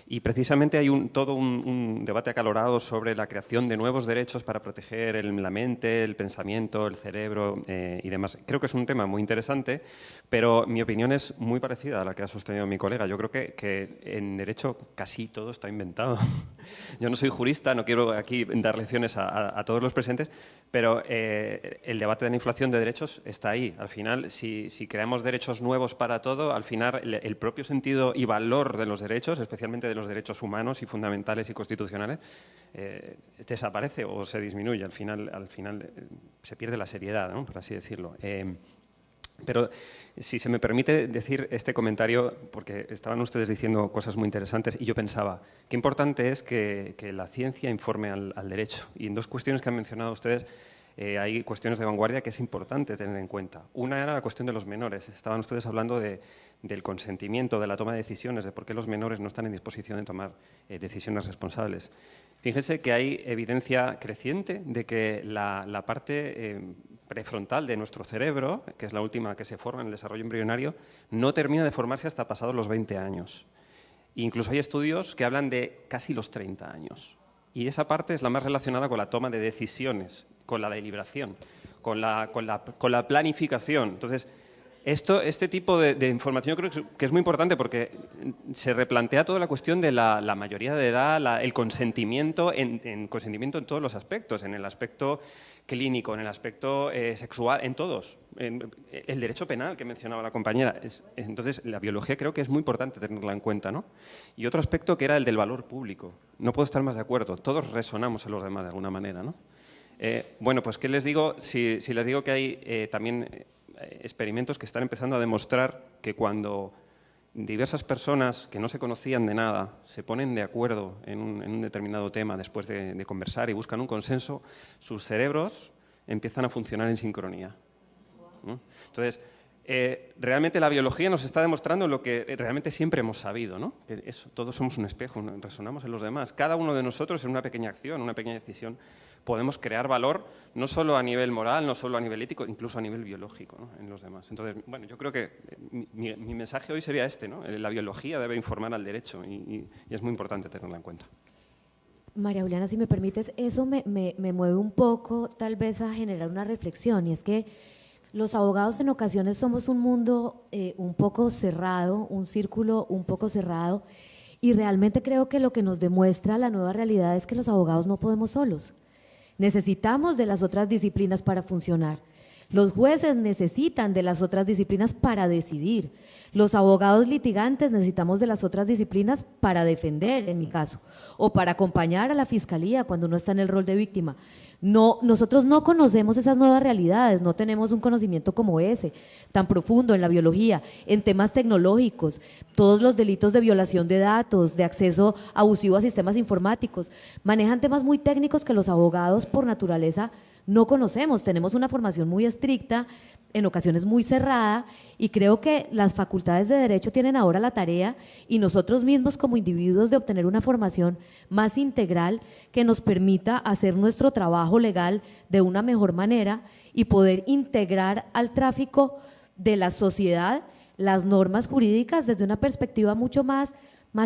y precisamente hay todo un debate acalorado sobre la creación de nuevos derechos para proteger la mente, el pensamiento, el cerebro y demás. Creo que es un tema muy interesante, pero mi opinión es muy parecida a la que ha sostenido mi colega. Yo creo que en derecho casi todo está inventado. Yo no soy jurista, no quiero aquí dar lecciones a todos los presentes, pero el debate de la inflación de derechos está ahí. Al final, si creamos derechos nuevos para todo, al final el propio sentido y valor de los derechos, especialmente de los derechos humanos y fundamentales y constitucionales, desaparece o se disminuye. Al final se pierde la seriedad, ¿no? Por así decirlo. Pero si se me permite decir este comentario, porque estaban ustedes diciendo cosas muy interesantes y yo pensaba, qué importante es que la ciencia informe al derecho. Y en dos cuestiones que han mencionado ustedes, hay cuestiones de vanguardia que es importante tener en cuenta. Una era la cuestión de los menores. Estaban ustedes hablando del consentimiento, de la toma de decisiones, de por qué los menores no están en disposición de tomar decisiones responsables. Fíjense que hay evidencia creciente de que la parte prefrontal de nuestro cerebro, que es la última que se forma en el desarrollo embrionario, no termina de formarse hasta pasados los 20 años. Incluso hay estudios que hablan de casi los 30 años. Y esa parte es la más relacionada con la toma de decisiones, con la deliberación, con la planificación. Entonces, este tipo de información yo creo que es muy importante porque se replantea toda la cuestión de la mayoría de edad, el consentimiento, consentimiento en todos los aspectos, en el aspecto clínico, en el aspecto sexual, en todos. El derecho penal que mencionaba la compañera. Entonces, la biología creo que es muy importante tenerla en cuenta, ¿no? Y otro aspecto que era el del valor público. No puedo estar más de acuerdo. Todos resonamos a los demás de alguna manera, ¿no? Bueno, pues ¿qué les digo? Si les digo que hay también experimentos que están empezando a demostrar que cuando diversas personas que no se conocían de nada se ponen de acuerdo en un determinado tema después de conversar y buscan un consenso, sus cerebros empiezan a funcionar en sincronía, ¿no? Entonces, realmente la biología nos está demostrando lo que realmente siempre hemos sabido, ¿no? Que todos somos un espejo, resonamos en los demás. Cada uno de nosotros en una pequeña acción, una pequeña decisión, podemos crear valor no solo a nivel moral, no solo a nivel ético, incluso a nivel biológico, ¿no? En los demás. Entonces, bueno, yo creo que mi mensaje hoy sería este, ¿no? La biología debe informar al derecho y es muy importante tenerla en cuenta. María Juliana, si me permites, eso me mueve un poco tal vez a generar una reflexión, y es que los abogados en ocasiones somos un mundo un poco cerrado, un círculo un poco cerrado, y realmente creo que lo que nos demuestra la nueva realidad es que los abogados no podemos solos. Necesitamos de las otras disciplinas para funcionar. Los jueces necesitan de las otras disciplinas para decidir. Los abogados litigantes necesitamos de las otras disciplinas para defender, en mi caso, o para acompañar a la fiscalía cuando uno está en el rol de víctima. No, nosotros no conocemos esas nuevas realidades, no tenemos un conocimiento como ese, tan profundo en la biología, en temas tecnológicos, todos los delitos de violación de datos, de acceso abusivo a sistemas informáticos, manejan temas muy técnicos que los abogados por naturaleza no conocemos, tenemos una formación muy estricta, en ocasiones muy cerrada, y creo que las facultades de Derecho tienen ahora la tarea, y nosotros mismos como individuos, de obtener una formación más integral que nos permita hacer nuestro trabajo legal de una mejor manera y poder integrar al tráfico de la sociedad las normas jurídicas desde una perspectiva mucho más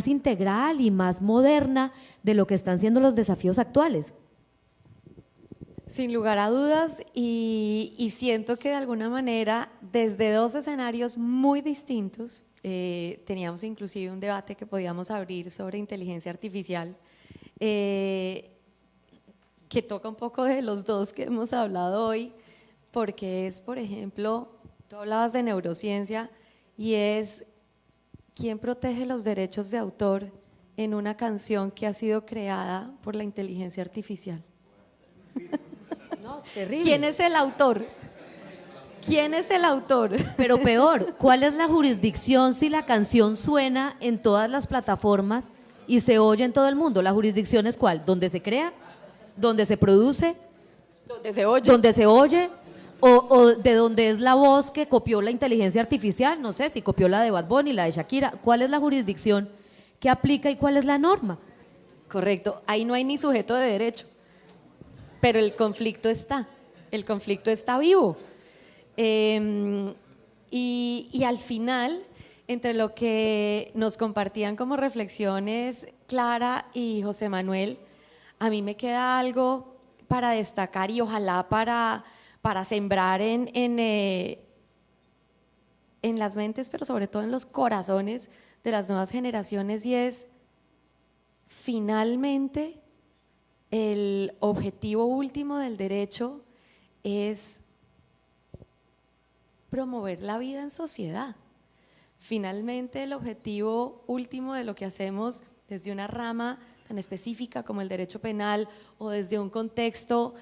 integral y más moderna de lo que están siendo los desafíos actuales. Sin lugar a dudas, y siento que de alguna manera, desde dos escenarios muy distintos, teníamos inclusive un debate que podíamos abrir sobre inteligencia artificial, que toca un poco de los dos que hemos hablado hoy, porque es, por ejemplo, tú hablabas de neurociencia, y es ¿quién protege los derechos de autor en una canción que ha sido creada por la inteligencia artificial? No, terrible. ¿Quién es el autor? ¿Quién es el autor? Pero peor, ¿cuál es la jurisdicción si la canción suena en todas las plataformas y se oye en todo el mundo? ¿La jurisdicción es cuál? ¿Dónde se crea? ¿Dónde se produce? ¿Dónde se oye? ¿Dónde se oye? ¿O de dónde es la voz que copió la inteligencia artificial? No sé, si copió la de Bad Bunny, la de Shakira. ¿Cuál es la jurisdicción que aplica y cuál es la norma? Correcto, ahí no hay ni sujeto de derecho, pero el conflicto está vivo. Y al final, entre lo que nos compartían como reflexiones Clara y José Manuel, a mí me queda algo para destacar y ojalá para sembrar en las mentes, pero sobre todo en los corazones de las nuevas generaciones, y es finalmente el objetivo último del derecho es promover la vida en sociedad. Finalmente el objetivo último de lo que hacemos desde una rama tan específica como el derecho penal o desde un contexto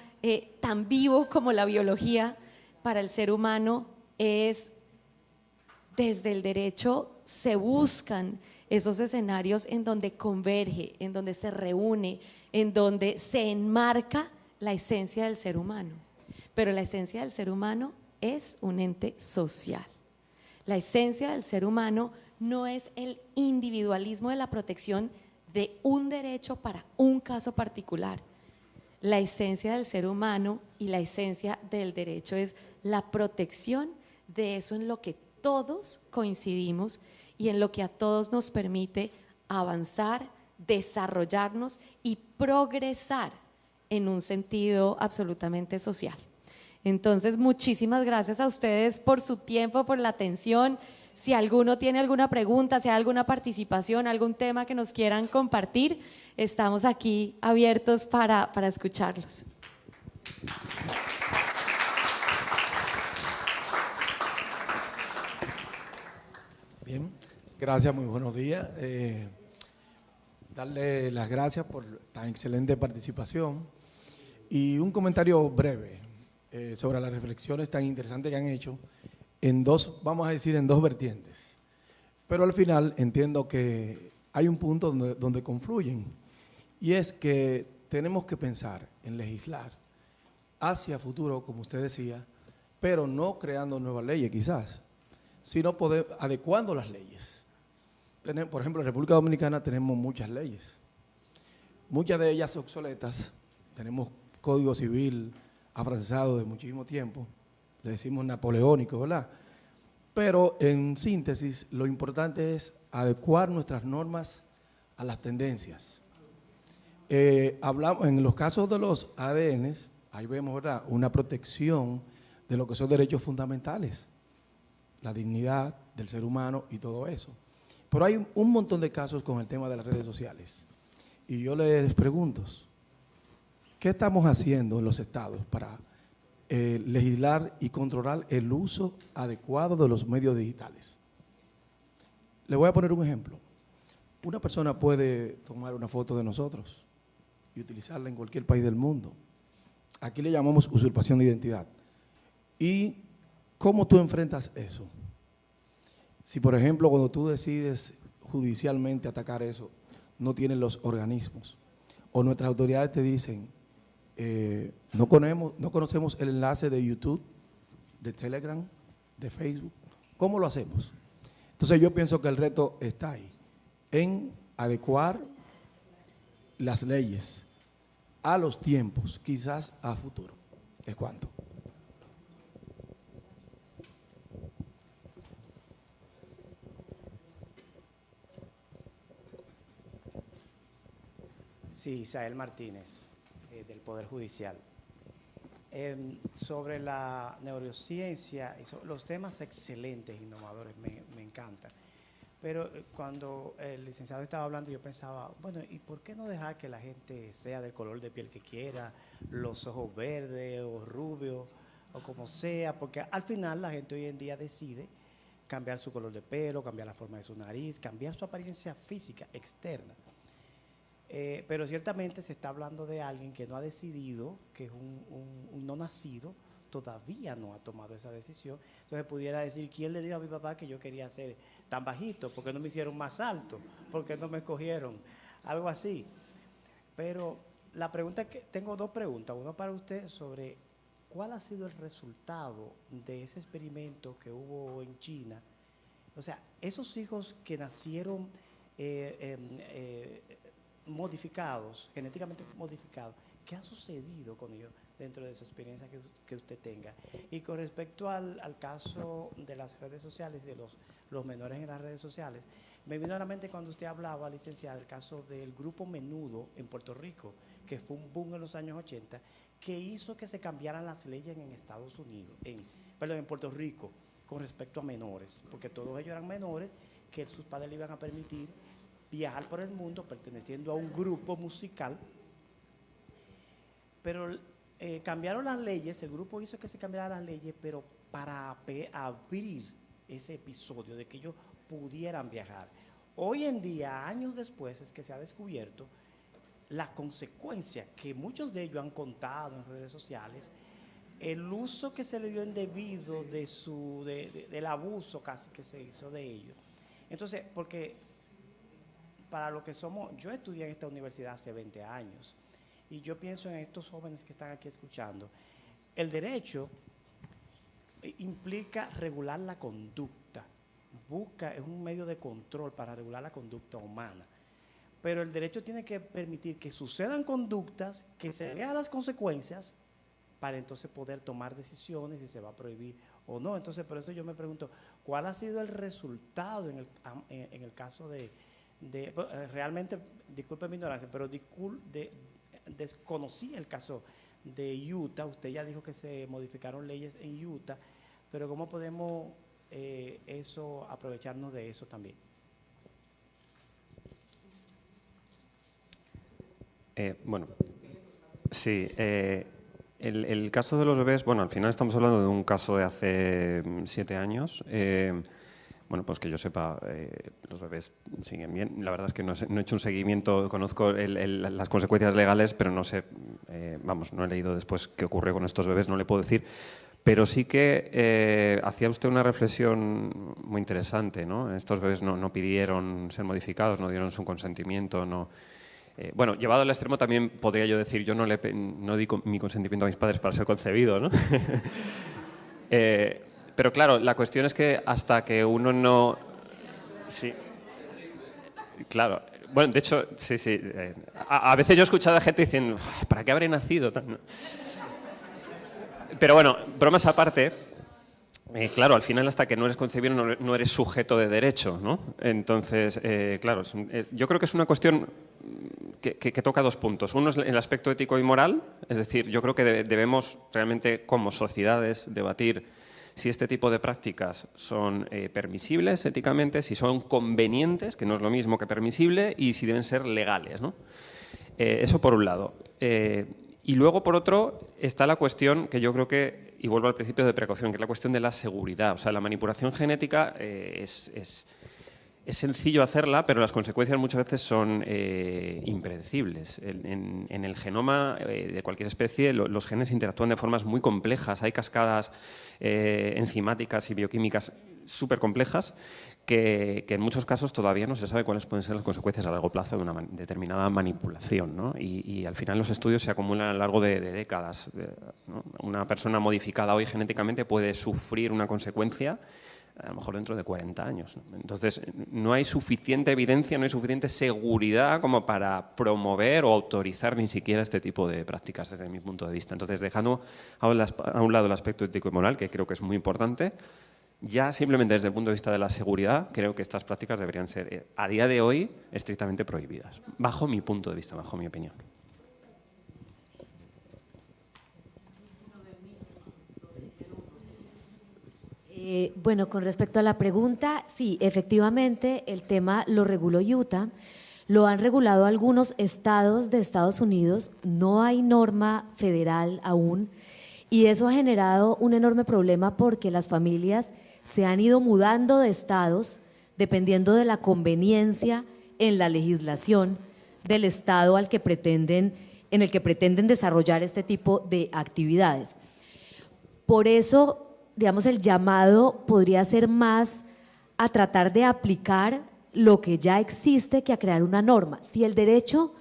tan vivo como la biología para el ser humano es, desde el derecho se buscan esos escenarios en donde converge, en donde se reúne, en donde se enmarca la esencia del ser humano. Pero la esencia del ser humano es un ente social. La esencia del ser humano no es el individualismo de la protección de un derecho para un caso particular. La esencia del ser humano y la esencia del derecho es la protección de eso en lo que todos coincidimos y en lo que a todos nos permite avanzar, desarrollarnos y progresar en un sentido absolutamente social. Entonces, muchísimas gracias a ustedes por su tiempo, por la atención. Si alguno tiene alguna pregunta, si hay alguna participación, algún tema que nos quieran compartir, estamos aquí abiertos para escucharlos. Bien, gracias, muy buenos días. Darle las gracias por tan excelente participación y un comentario breve sobre las reflexiones tan interesantes que han hecho en dos, vamos a decir, en dos vertientes. Pero al final entiendo que hay un punto donde confluyen, y es que tenemos que pensar en legislar hacia futuro, como usted decía, pero no creando nuevas leyes quizás, sino adecuando las leyes. Por ejemplo, en República Dominicana tenemos muchas leyes, muchas de ellas obsoletas. Tenemos Código Civil afrancesado de muchísimo tiempo, le decimos napoleónico, ¿verdad? Pero en síntesis, lo importante es adecuar nuestras normas a las tendencias. Hablamos en los casos de los ADN, ahí vemos, ¿verdad?, una protección de lo que son derechos fundamentales, la dignidad del ser humano y todo eso. Pero hay un montón de casos con el tema de las redes sociales. Y yo les pregunto, ¿qué estamos haciendo en los estados para legislar y controlar el uso adecuado de los medios digitales. Le voy a poner un ejemplo. Una persona puede tomar una foto de nosotros y utilizarla en cualquier país del mundo. Aquí le llamamos usurpación de identidad. ¿Y cómo tú enfrentas eso? Si, por ejemplo, cuando tú decides judicialmente atacar eso, no tienen los organismos, o nuestras autoridades te dicen, no conocemos el enlace de YouTube, de Telegram, de Facebook, ¿cómo lo hacemos? Entonces yo pienso que el reto está ahí, en adecuar las leyes a los tiempos, quizás a futuro. ¿Es cuánto? Sí, Isael Martínez, del Poder Judicial. Sobre la neurociencia, los temas excelentes, innovadores, me encantan. Pero cuando el licenciado estaba hablando, yo pensaba, bueno, ¿y por qué no dejar que la gente sea del color de piel que quiera, los ojos verdes o rubios, o como sea? Porque al final la gente hoy en día decide cambiar su color de pelo, cambiar la forma de su nariz, cambiar su apariencia física, externa. Pero ciertamente se está hablando de alguien que no ha decidido, que es un no nacido, todavía no ha tomado esa decisión. Entonces pudiera decir, ¿quién le dijo a mi papá que yo quería ser tan bajito? ¿Por qué no me hicieron más alto? ¿Por qué no me escogieron? Algo así. Pero la pregunta es que, tengo dos preguntas. Una para usted sobre cuál ha sido el resultado de ese experimento que hubo en China. O sea, esos hijos que nacieron modificados, genéticamente modificados, ¿qué ha sucedido con ellos dentro de su experiencia que usted tenga? Y con respecto al caso de las redes sociales, de los menores en las redes sociales, me vino a la mente cuando usted hablaba, licenciada, el caso del grupo Menudo en Puerto Rico, que fue un boom en los años 80, que hizo que se cambiaran las leyes en Estados Unidos, en Puerto Rico, con respecto a menores, porque todos ellos eran menores que sus padres le iban a permitir viajar por el mundo perteneciendo a un grupo musical, pero cambiaron las leyes, el grupo hizo que se cambiaran las leyes, pero para abrir ese episodio de que ellos pudieran viajar. Hoy en día, años después, es que se ha descubierto la consecuencia que muchos de ellos han contado en redes sociales, el uso que se le dio indebido del abuso casi que se hizo de ellos. Entonces, porque para lo que somos, yo estudié en esta universidad hace 20 años y yo pienso en estos jóvenes que están aquí escuchando. El derecho implica regular la conducta, es un medio de control para regular la conducta humana, pero el derecho tiene que permitir que sucedan conductas, que se vean las consecuencias para entonces poder tomar decisiones si se va a prohibir o no. Entonces, por eso yo me pregunto, ¿cuál ha sido el resultado en el caso realmente, disculpe mi ignorancia, pero desconocí el caso de Utah? Usted ya dijo que se modificaron leyes en Utah, pero ¿cómo podemos aprovecharnos de eso también? Bueno, sí. El caso de los bebés, bueno, al final estamos hablando de un caso de hace 7 años. Bueno, pues que yo sepa, los bebés siguen bien. La verdad es que no he hecho un seguimiento, conozco las consecuencias legales, pero no sé, no he leído después qué ocurre con estos bebés, no le puedo decir. Pero sí que hacía usted una reflexión muy interesante, ¿no? Estos bebés no pidieron ser modificados, no dieron su consentimiento, no. Bueno, llevado al extremo también podría yo decir, yo no di mi consentimiento a mis padres para ser concebido, ¿no? Pero claro, la cuestión es que hasta que uno no... Sí, claro. Bueno, de hecho, sí. A veces yo he escuchado a gente diciendo, ¿para qué habré nacido? Pero bueno, bromas aparte, claro, al final hasta que no eres concebido no eres sujeto de derecho, ¿no? Entonces, claro, yo creo que es una cuestión que toca 2 puntos. Uno es el aspecto ético y moral, es decir, yo creo que debemos realmente como sociedades debatir si este tipo de prácticas son permisibles éticamente, si son convenientes, que no es lo mismo que permisible, y si deben ser legales, ¿no? Eso por un lado. Y luego, por otro, está la cuestión que yo creo que, y vuelvo al principio de precaución, que es la cuestión de la seguridad. O sea, la manipulación genética es sencillo hacerla, pero las consecuencias muchas veces son impredecibles. En el genoma de cualquier especie los genes interactúan de formas muy complejas. Hay cascadas enzimáticas y bioquímicas súper complejas que en muchos casos todavía no se sabe cuáles pueden ser las consecuencias a largo plazo de una determinada manipulación, ¿no? Y al final los estudios se acumulan a lo largo de décadas, ¿no? Una persona modificada hoy genéticamente puede sufrir una consecuencia a lo mejor dentro de 40 años. Entonces, no hay suficiente evidencia, no hay suficiente seguridad como para promover o autorizar ni siquiera este tipo de prácticas desde mi punto de vista. Entonces, dejando a un lado el aspecto ético y moral, que creo que es muy importante, ya simplemente desde el punto de vista de la seguridad, creo que estas prácticas deberían ser, a día de hoy, estrictamente prohibidas, bajo mi punto de vista, bajo mi opinión. Bueno, con respecto a la pregunta, sí, efectivamente el tema lo reguló Utah, lo han regulado algunos estados de Estados Unidos, no hay norma federal aún, y eso ha generado un enorme problema porque las familias se han ido mudando de estados dependiendo de la conveniencia en la legislación del estado en el que pretenden desarrollar este tipo de actividades. Por eso, digamos, el llamado podría ser más a tratar de aplicar lo que ya existe que a crear una norma. Si el derecho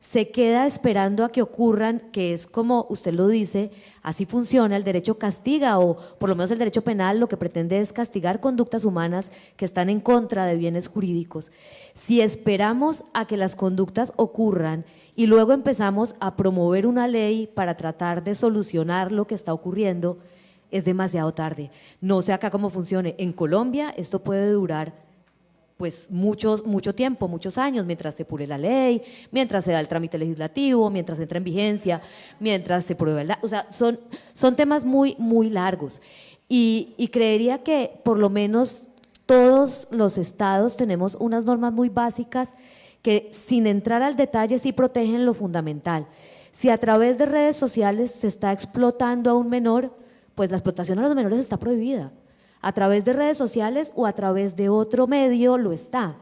se queda esperando a que ocurran, que es como usted lo dice, así funciona, el derecho castiga, o por lo menos el derecho penal lo que pretende es castigar conductas humanas que están en contra de bienes jurídicos. Si esperamos a que las conductas ocurran y luego empezamos a promover una ley para tratar de solucionar lo que está ocurriendo, es demasiado tarde. No sé acá cómo funcione. En Colombia esto puede durar pues mucho tiempo, muchos años, mientras se pule la ley, mientras se da el trámite legislativo, mientras entra en vigencia, mientras se prueba el… O sea, son temas muy, muy largos. Y creería que por lo menos todos los estados tenemos unas normas muy básicas que, sin entrar al detalle, sí protegen lo fundamental. Si a través de redes sociales se está explotando a un menor, pues la explotación a los menores está prohibida. A través de redes sociales o a través de otro medio lo está.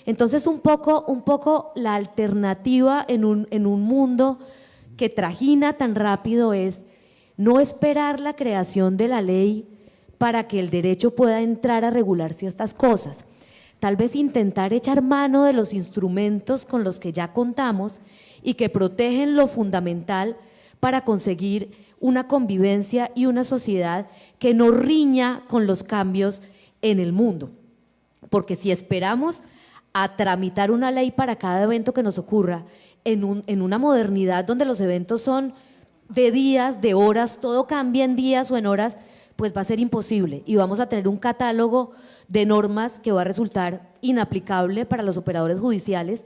Entonces, un poco la alternativa en un mundo que trajina tan rápido es no esperar la creación de la ley para que el derecho pueda entrar a regular ciertas cosas. Tal vez intentar echar mano de los instrumentos con los que ya contamos y que protegen lo fundamental para conseguir una convivencia y una sociedad que no riña con los cambios en el mundo. Porque si esperamos a tramitar una ley para cada evento que nos ocurra en una modernidad donde los eventos son de días, de horas, todo cambia en días o en horas, pues va a ser imposible y vamos a tener un catálogo de normas que va a resultar inaplicable para los operadores judiciales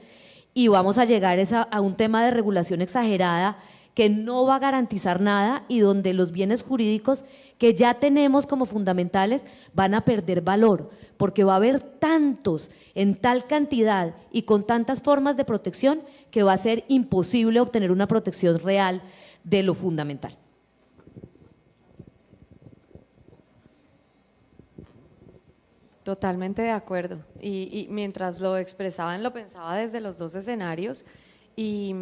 y vamos a llegar a un tema de regulación exagerada que no va a garantizar nada y donde los bienes jurídicos que ya tenemos como fundamentales van a perder valor, porque va a haber tantos en tal cantidad y con tantas formas de protección que va a ser imposible obtener una protección real de lo fundamental. Totalmente de acuerdo. Y mientras lo expresaban, lo pensaba desde los dos escenarios y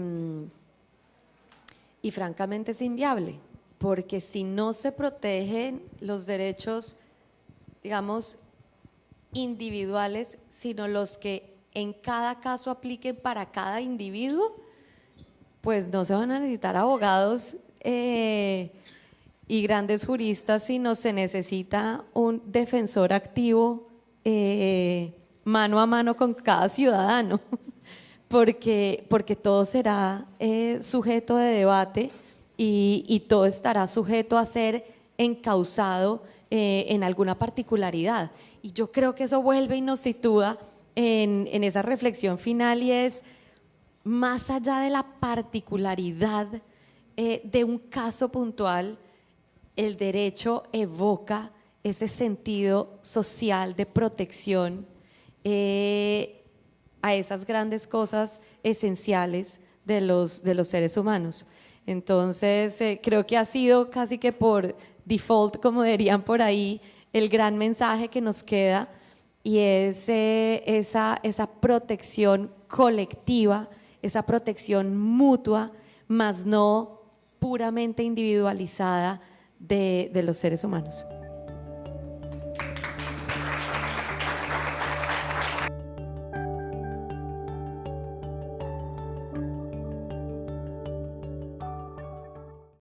francamente es inviable, porque si no se protegen los derechos, digamos, individuales, sino los que en cada caso apliquen para cada individuo, pues no se van a necesitar abogados y grandes juristas, sino se necesita un defensor activo mano a mano con cada ciudadano. Porque todo será sujeto de debate y todo estará sujeto a ser encauzado en alguna particularidad. Y yo creo que eso vuelve y nos sitúa en esa reflexión final y es, más allá de la particularidad de un caso puntual, el derecho evoca ese sentido social de protección a esas grandes cosas esenciales de los seres humanos. Entonces, creo que ha sido casi que por default, como dirían por ahí, el gran mensaje que nos queda, y es esa protección colectiva, esa protección mutua, más no puramente individualizada de los seres humanos.